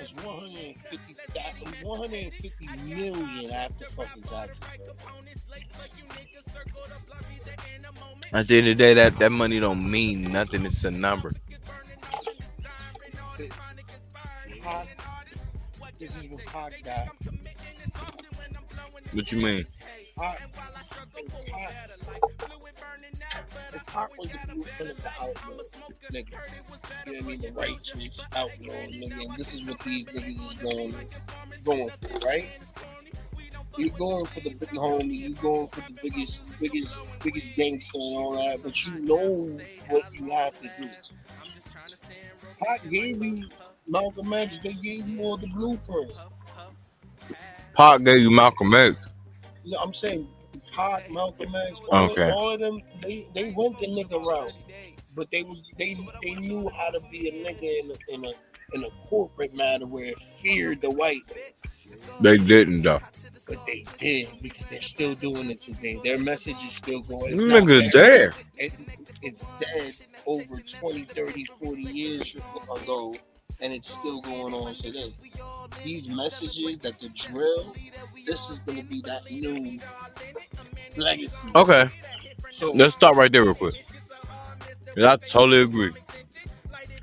Speaker 4: It's 150 million after fucking taxes, bro.
Speaker 8: At the end of the day, that money don't mean nothing. It's a number.
Speaker 4: This is what Pac got.
Speaker 8: What you mean?
Speaker 4: If Pac was the blueprint of the outlaw, nigga, you know what I mean? The righteous outlaw, nigga, and this is what these niggas is going for, right? You're going for the big homie, you're going for the biggest gangster and all that, but you know what you have to do. Pac gave you Malcolm X, they gave you all the blueprint.
Speaker 8: Pac gave you Malcolm X.
Speaker 4: You know, I'm saying Pac, Malcolm X,
Speaker 8: Okay.
Speaker 4: all of them, they went the nigga route, but they knew how to be a nigga in a corporate matter where it feared the white man.
Speaker 8: They didn't though.
Speaker 4: But they did because they're still doing it today. Their message is still going. It's
Speaker 8: Them
Speaker 4: not
Speaker 8: niggas
Speaker 4: dead.
Speaker 8: dead.
Speaker 4: It's dead over 20, 30, 40 years ago, and it's still going on today. These messages that the drill, this is going to be that new legacy.
Speaker 8: Okay.
Speaker 4: So
Speaker 8: Let's stop right there real quick. 'Cause I totally agree.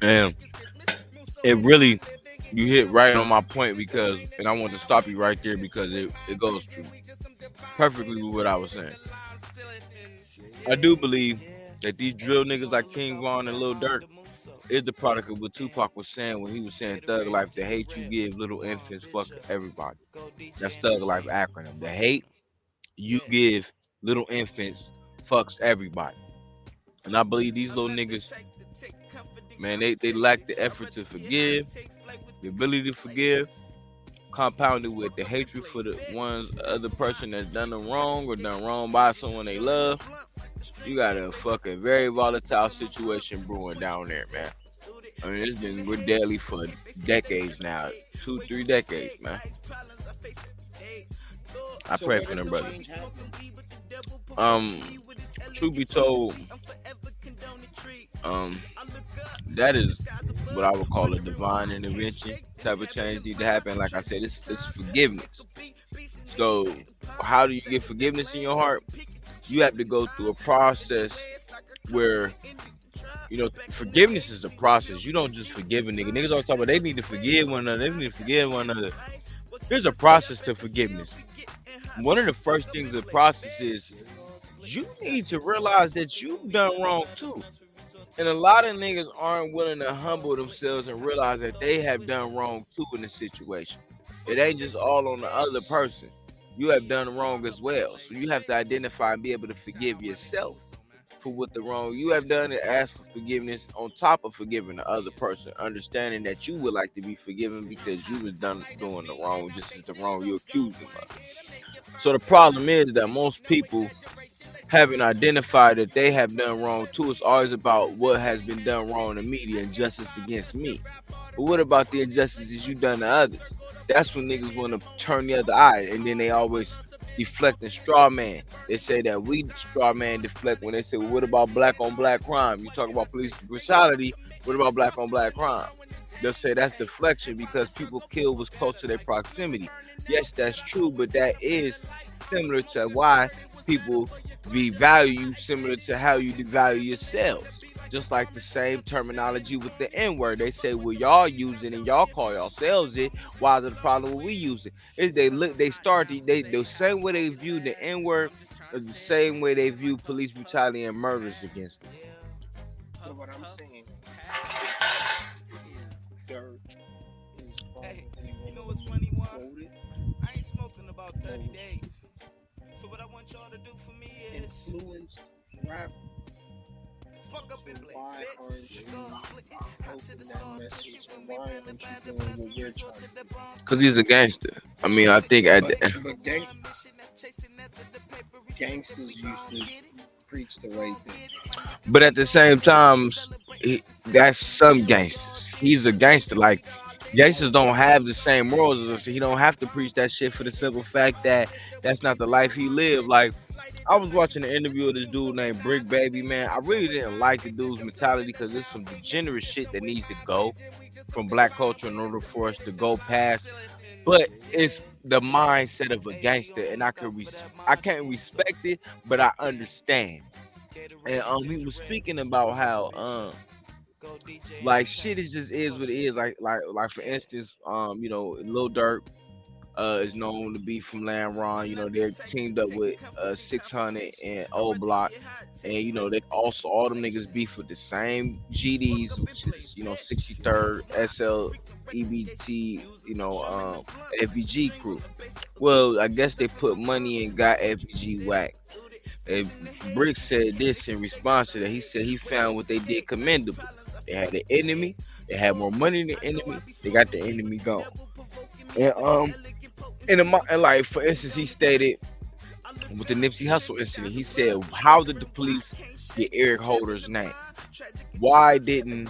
Speaker 8: And it really, you hit right on my point and I want to stop you right there because it goes through perfectly with what I was saying. I do believe that these drill niggas like King Von and Lil Durk is the product of what Tupac was saying when he was saying thug life, the hate you give little infants, fuck everybody. That's thug life acronym. The hate you give little infants fucks everybody. And I believe these little niggas, man, they lack the effort to forgive, the ability to forgive, compounded with the hatred for the other person that's done them wrong or done wrong by someone they love. You got a fucking very volatile situation brewing down there, man. I mean, we're deadly for decades now, 2-3 decades, man. I pray for them brothers. Truth be told, that is what I would call a divine intervention type of change need to happen. Like I said, it's forgiveness. So how do you get forgiveness in your heart? You have to go through a process where You know, forgiveness is a process. You don't just forgive a nigga. Niggas always talk about they need to forgive one another. They need to forgive one another. There's a process to forgiveness. One of the first things the process is you need to realize that you've done wrong too. And a lot of niggas aren't willing to humble themselves and realize that they have done wrong too in the situation. It ain't just all on the other person. You have done wrong as well. So you have to identify and be able to forgive yourself for what the wrong you have done and ask for forgiveness on top of forgiving the other person. Understanding that you would like to be forgiven because you was doing the wrong just as the wrong you accused them of. So the problem is that most people haven't identified that they have done wrong too. It's always about what has been done wrong to me, the injustice against me. But what about the injustices you done to others? That's when niggas want to turn the other eye, and then they always deflect and straw man. They say that we straw man deflect when they say, well, what about black on black crime? You talk about police brutality, what about black on black crime? They'll say that's deflection because people killed was close to their proximity. Yes, that's true, but that is similar to why people devalue you, similar to how you devalue yourselves. Just like the same terminology with the N-word. They say, well, y'all use it and y'all call yourselves it. Why is it a problem when we use it? The same way they view the N-word is the same way they view police brutality and murders against them.
Speaker 4: So what I'm saying, Dirk is
Speaker 9: you know what's funny, Juan? I ain't smoking about 30 days. So what I want y'all to do for me is
Speaker 4: influenced rap.
Speaker 9: spark up in blaze,
Speaker 4: Why
Speaker 9: bitch.
Speaker 4: aren't you open that message? And why aren't you doing what we're trying to do?
Speaker 8: Because he's a gangster. I mean, I think
Speaker 4: But gangsters used to preach the right thing.
Speaker 8: but at the same time, that's some gangsters. He's a gangster. Like, gangsters don't have the same morals as us. He don't have to preach that shit for the simple fact that that's not the life he lived. Like, I was watching an interview of this dude named Brick Baby, man. I really didn't like the dude's mentality because there's some degenerate shit that needs to go from black culture in order for us to go past. But it's the mindset of a gangster, and I can't respect it, but I understand. And he was speaking about how like shit is what it is. Like for instance, Lil Durk is known to be from Lamb Ron. You know, they're teamed up with 600 and O Block. And, you know, they also, all them niggas beef with the same GDs, which is, 63rd, SL, EBT, FBG crew. Well, I guess they put money and got FBG whacked. And Brick said this in response to that. He said he found what they did commendable. They had an enemy. They had more money than the enemy. They got the enemy gone. And like for instance, he stated with the Nipsey Hussle incident, he said, "How did the police get Eric Holder's name? Why didn't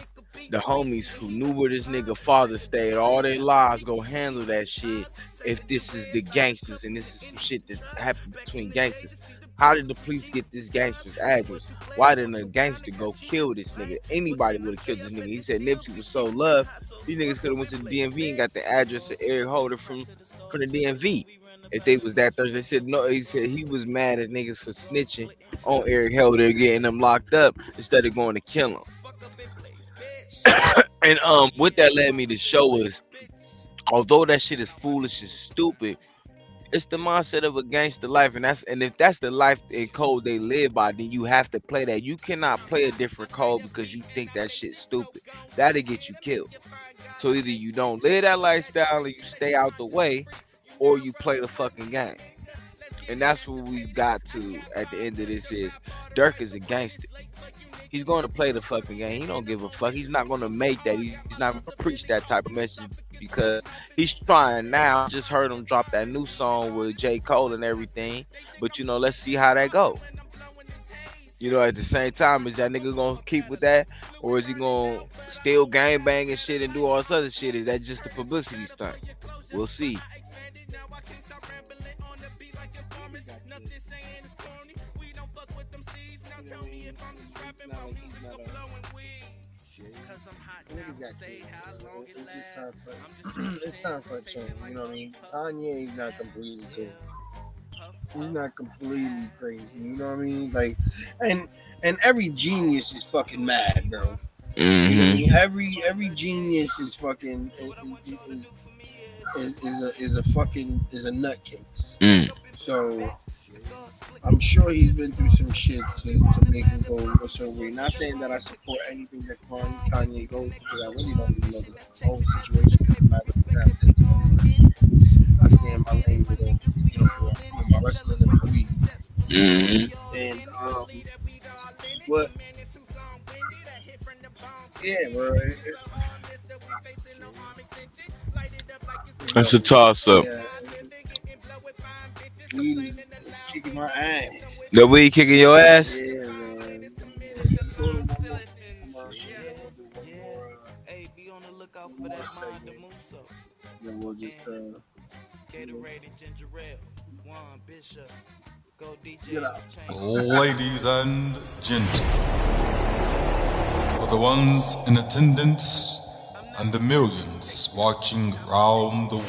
Speaker 8: the homies who knew where this nigga father stayed all their lives go handle that shit? If this is the gangsters and this is some shit that happened between gangsters." How did the police get this gangster's address? Why didn't a gangster go kill this nigga? Anybody would have killed this nigga. He said Nipsey was so loved, these niggas could have went to the DMV and got the address of Eric Holder from the DMV. If they was that Thursday, they said no. He said he was mad at niggas for snitching on Eric Holder, getting them locked up instead of going to kill him. And what that led me to show is, although that shit is foolish and stupid, it's the mindset of a gangster life, and if that's the life and code they live by, then you have to play that. You cannot play a different code because you think that shit's stupid. That'll get you killed. So either you don't live that lifestyle and you stay out the way, or you play the fucking game. And that's what we got to at the end of this is Durk is a gangster. He's going to play the fucking game. He don't give a fuck. He's not going to make that. He's not going to preach that type of message because he's trying now. Just heard him drop that new song with J. Cole and everything. But, let's see how that go. At the same time, is that nigga going to keep with that? Or is he going to still gangbang and shit and do all this other shit? Is that just a publicity stunt? We'll see.
Speaker 4: It's time for a change. You know what I mean? Kanye is not completely changed. He's not completely crazy. You know what I mean? Like, and And every genius is fucking mad, bro.
Speaker 8: Mm-hmm.
Speaker 4: Every genius is fucking is a nutcase.
Speaker 8: Mm.
Speaker 4: So I'm sure he's been through some shit to make him go a certain way. Not saying that I support anything that Kanye goes because I really don't even know the whole situation. I stay in my lane with him, with my wrestling and my weed.
Speaker 8: Mm-hmm.
Speaker 4: And what? Yeah, bro.
Speaker 8: That's a toss up.
Speaker 4: Yeah. He's kicking my ass.
Speaker 8: The weed kicking your ass?
Speaker 4: Yeah, man. Then we'll just get out.
Speaker 3: Ladies and gentlemen, for the ones in attendance and the millions watching around the world,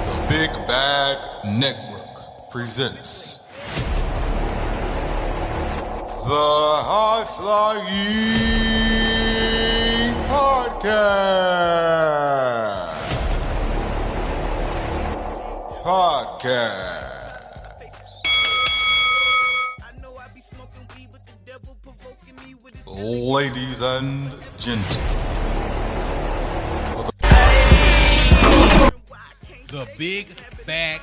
Speaker 3: the Big Bag Network presents the High Flying Podcast. Ladies and gentlemen,
Speaker 6: The Big Bag.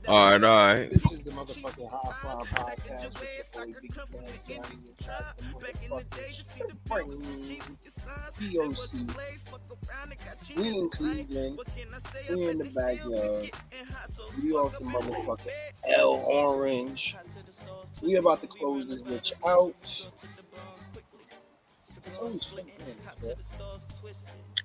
Speaker 8: All right.
Speaker 4: This is the motherfucking High Flying Podcast with your boy Big Bag Johnny and POC. We in Cleveland. We in the backyard. We off the motherfucking L Orange. We about to close this bitch out.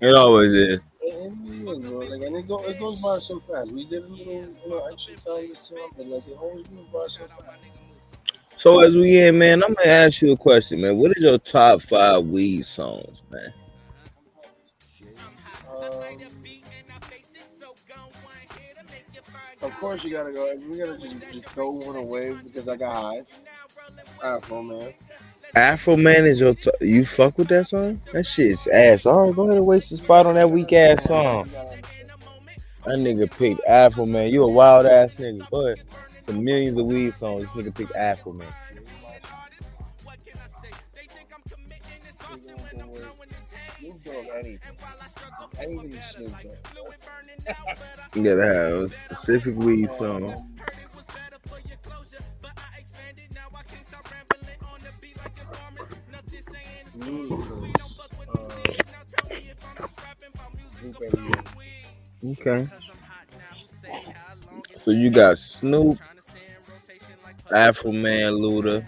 Speaker 8: It always is.
Speaker 4: And it goes by so fast. We did a little extra time this time, but like it always goes by so fast.
Speaker 8: So as we in, man, I'm gonna ask you a question, man. What is your top 5 weed songs, man?
Speaker 4: Of course you gotta go. We gotta just throw one away because I got high. Afro Man.
Speaker 8: Afro Man is your you fuck with that song? That shit's ass. All right, go ahead and waste the spot on that weak ass song. That nigga picked Afro Man. You a wild ass nigga. Go ahead. For millions of weed songs, this nigga picked Afro Man.
Speaker 4: Anything Snoop Dogg.
Speaker 8: You gotta have a specific weed song. Okay. So you got Snoop, Afro Man, Luda.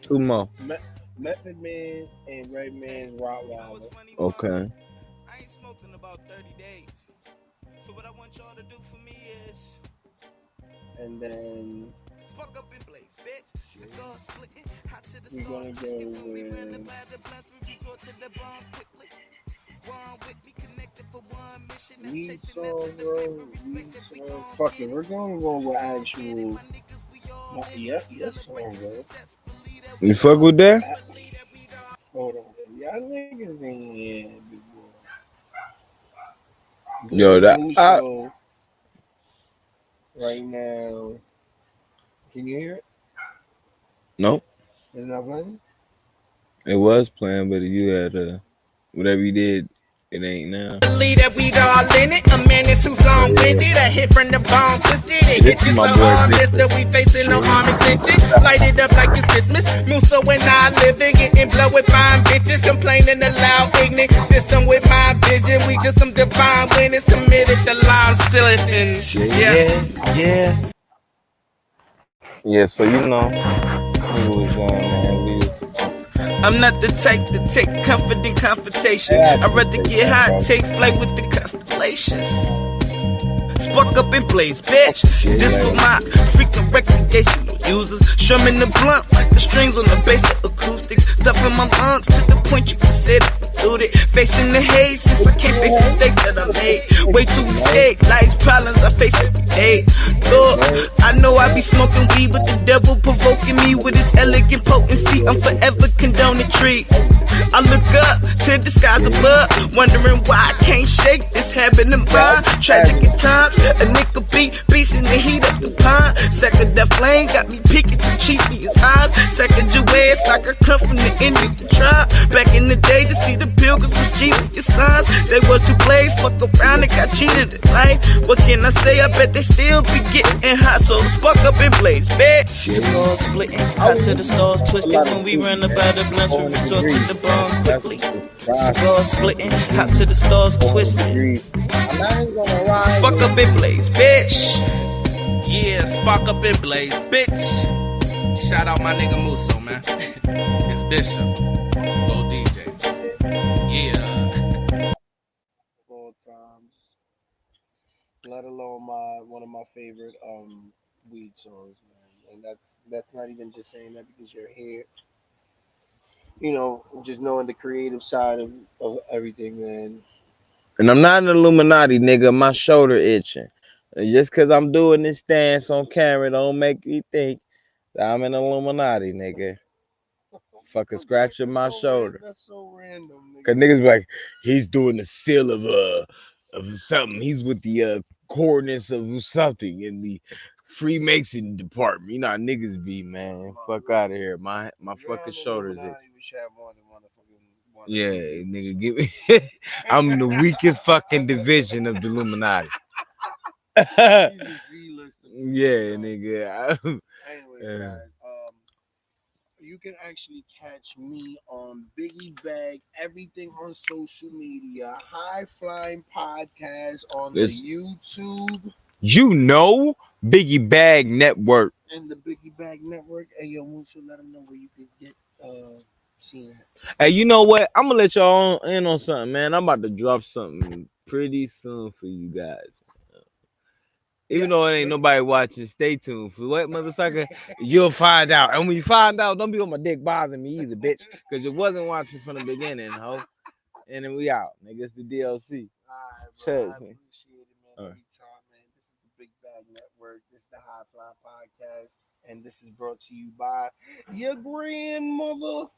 Speaker 8: 2 more.
Speaker 4: Method Man and Redman's Rottweiler.
Speaker 8: Okay.
Speaker 4: And then we're gonna go with weed song, bro. Weed song. Fuck it, we're gonna go with actual. Yes, song, bro.
Speaker 8: You fuck with that?
Speaker 4: Hold on, y'all niggas ain't here before.
Speaker 8: Yo, that
Speaker 4: right now. Can you hear it?
Speaker 8: Nope.
Speaker 4: It's not playing?
Speaker 8: It was playing, but you had whatever you did, it ain't now.
Speaker 9: Believe that we all in it. A man is who's long-winded. A hit from the bone twisted. It hit you so hard, mister. We facing no arm extension. Light it up like it's Christmas. Musso and I living, getting blow with fine bitches. Complaining aloud, ignorant. This some with my vision. We just some divine winners committed the lie. Still it in. Yeah.
Speaker 8: Yeah, so you know, we was man. We was.
Speaker 9: I'm not the type to take comfort in confrontation. I'd rather get high, take flight with the constellations. Spark up in place, bitch. This for my freaking recreational users. Strumming the blunt like the strings on the bass of a acoustics. Stuffing my lungs to the point you consider polluted. Facing the haze since I can't face mistakes that I made. Way too escape life's problems I face every day. Lord, I know I be smoking weed, but the devil provoking me with his elegant potency. I'm forever condoning trees. I look up to the skies above, wondering why I can't shake this habit in mine. Tragic at times, a nigga beats in the heat of the pine. Second that flame got me picking the chief of his eyes. Second your ass like I come from the end of the tribe. Back in the day to see the pilgrims was Jesus' signs. They was two blades, fuck around and got cheated at life. What can I say? I bet they still be getting hot, so spark up and blaze, bitch. Scores splitting, hot to the stars twisted. When we run about the blunts, we resort to the bomb quickly. Scores splitting, hot to the stars twisted. Spark up and blaze, bitch.
Speaker 6: Yeah, spark up and blaze, bitch. Shout out my nigga Muso, man. It's Bishop, Low DJ. Yeah.
Speaker 4: All times. Let alone one of my favorite weed songs, man. And that's not even just saying that because you're here. You know, just knowing the creative side of everything, man.
Speaker 8: And I'm not an Illuminati, nigga. My shoulder itching. And just because I'm doing this dance on camera don't make me think that I'm an Illuminati, nigga. Fucking scratching my shoulder.
Speaker 4: That's so random, nigga.
Speaker 8: Cause niggas be like, he's doing the seal of something. He's with the coordinates of something in the Freemason department. You know how niggas be, man. Fuck out of here. My fucking shoulders itch.
Speaker 4: We should have more than one
Speaker 8: Yeah, nigga, give me. I'm the weakest fucking division of the Illuminati. Yeah, nigga.
Speaker 4: Anyway, guys, you can actually catch me on Biggie Bag, everything on social media, High Flying Podcast on the YouTube.
Speaker 8: You know, Biggie Bag Network.
Speaker 4: And the Biggie Bag Network. And yo, Musa, let them know where you can get seen at.
Speaker 8: Hey, you know what? I'm gonna let y'all in on something, man. I'm about to drop something pretty soon for you guys. Even though it ain't nobody watching, stay tuned for what, motherfucker? You'll find out. And when you find out, don't be on my dick bothering me either, bitch. Because you wasn't watching from the beginning, ho. And then we out, nigga. It's the DLC.
Speaker 4: Alright, bro. I appreciate it, man. Every time, man. This is the Big Bag Network. This is the High Fly Podcast. And this is brought to you by your grandmother.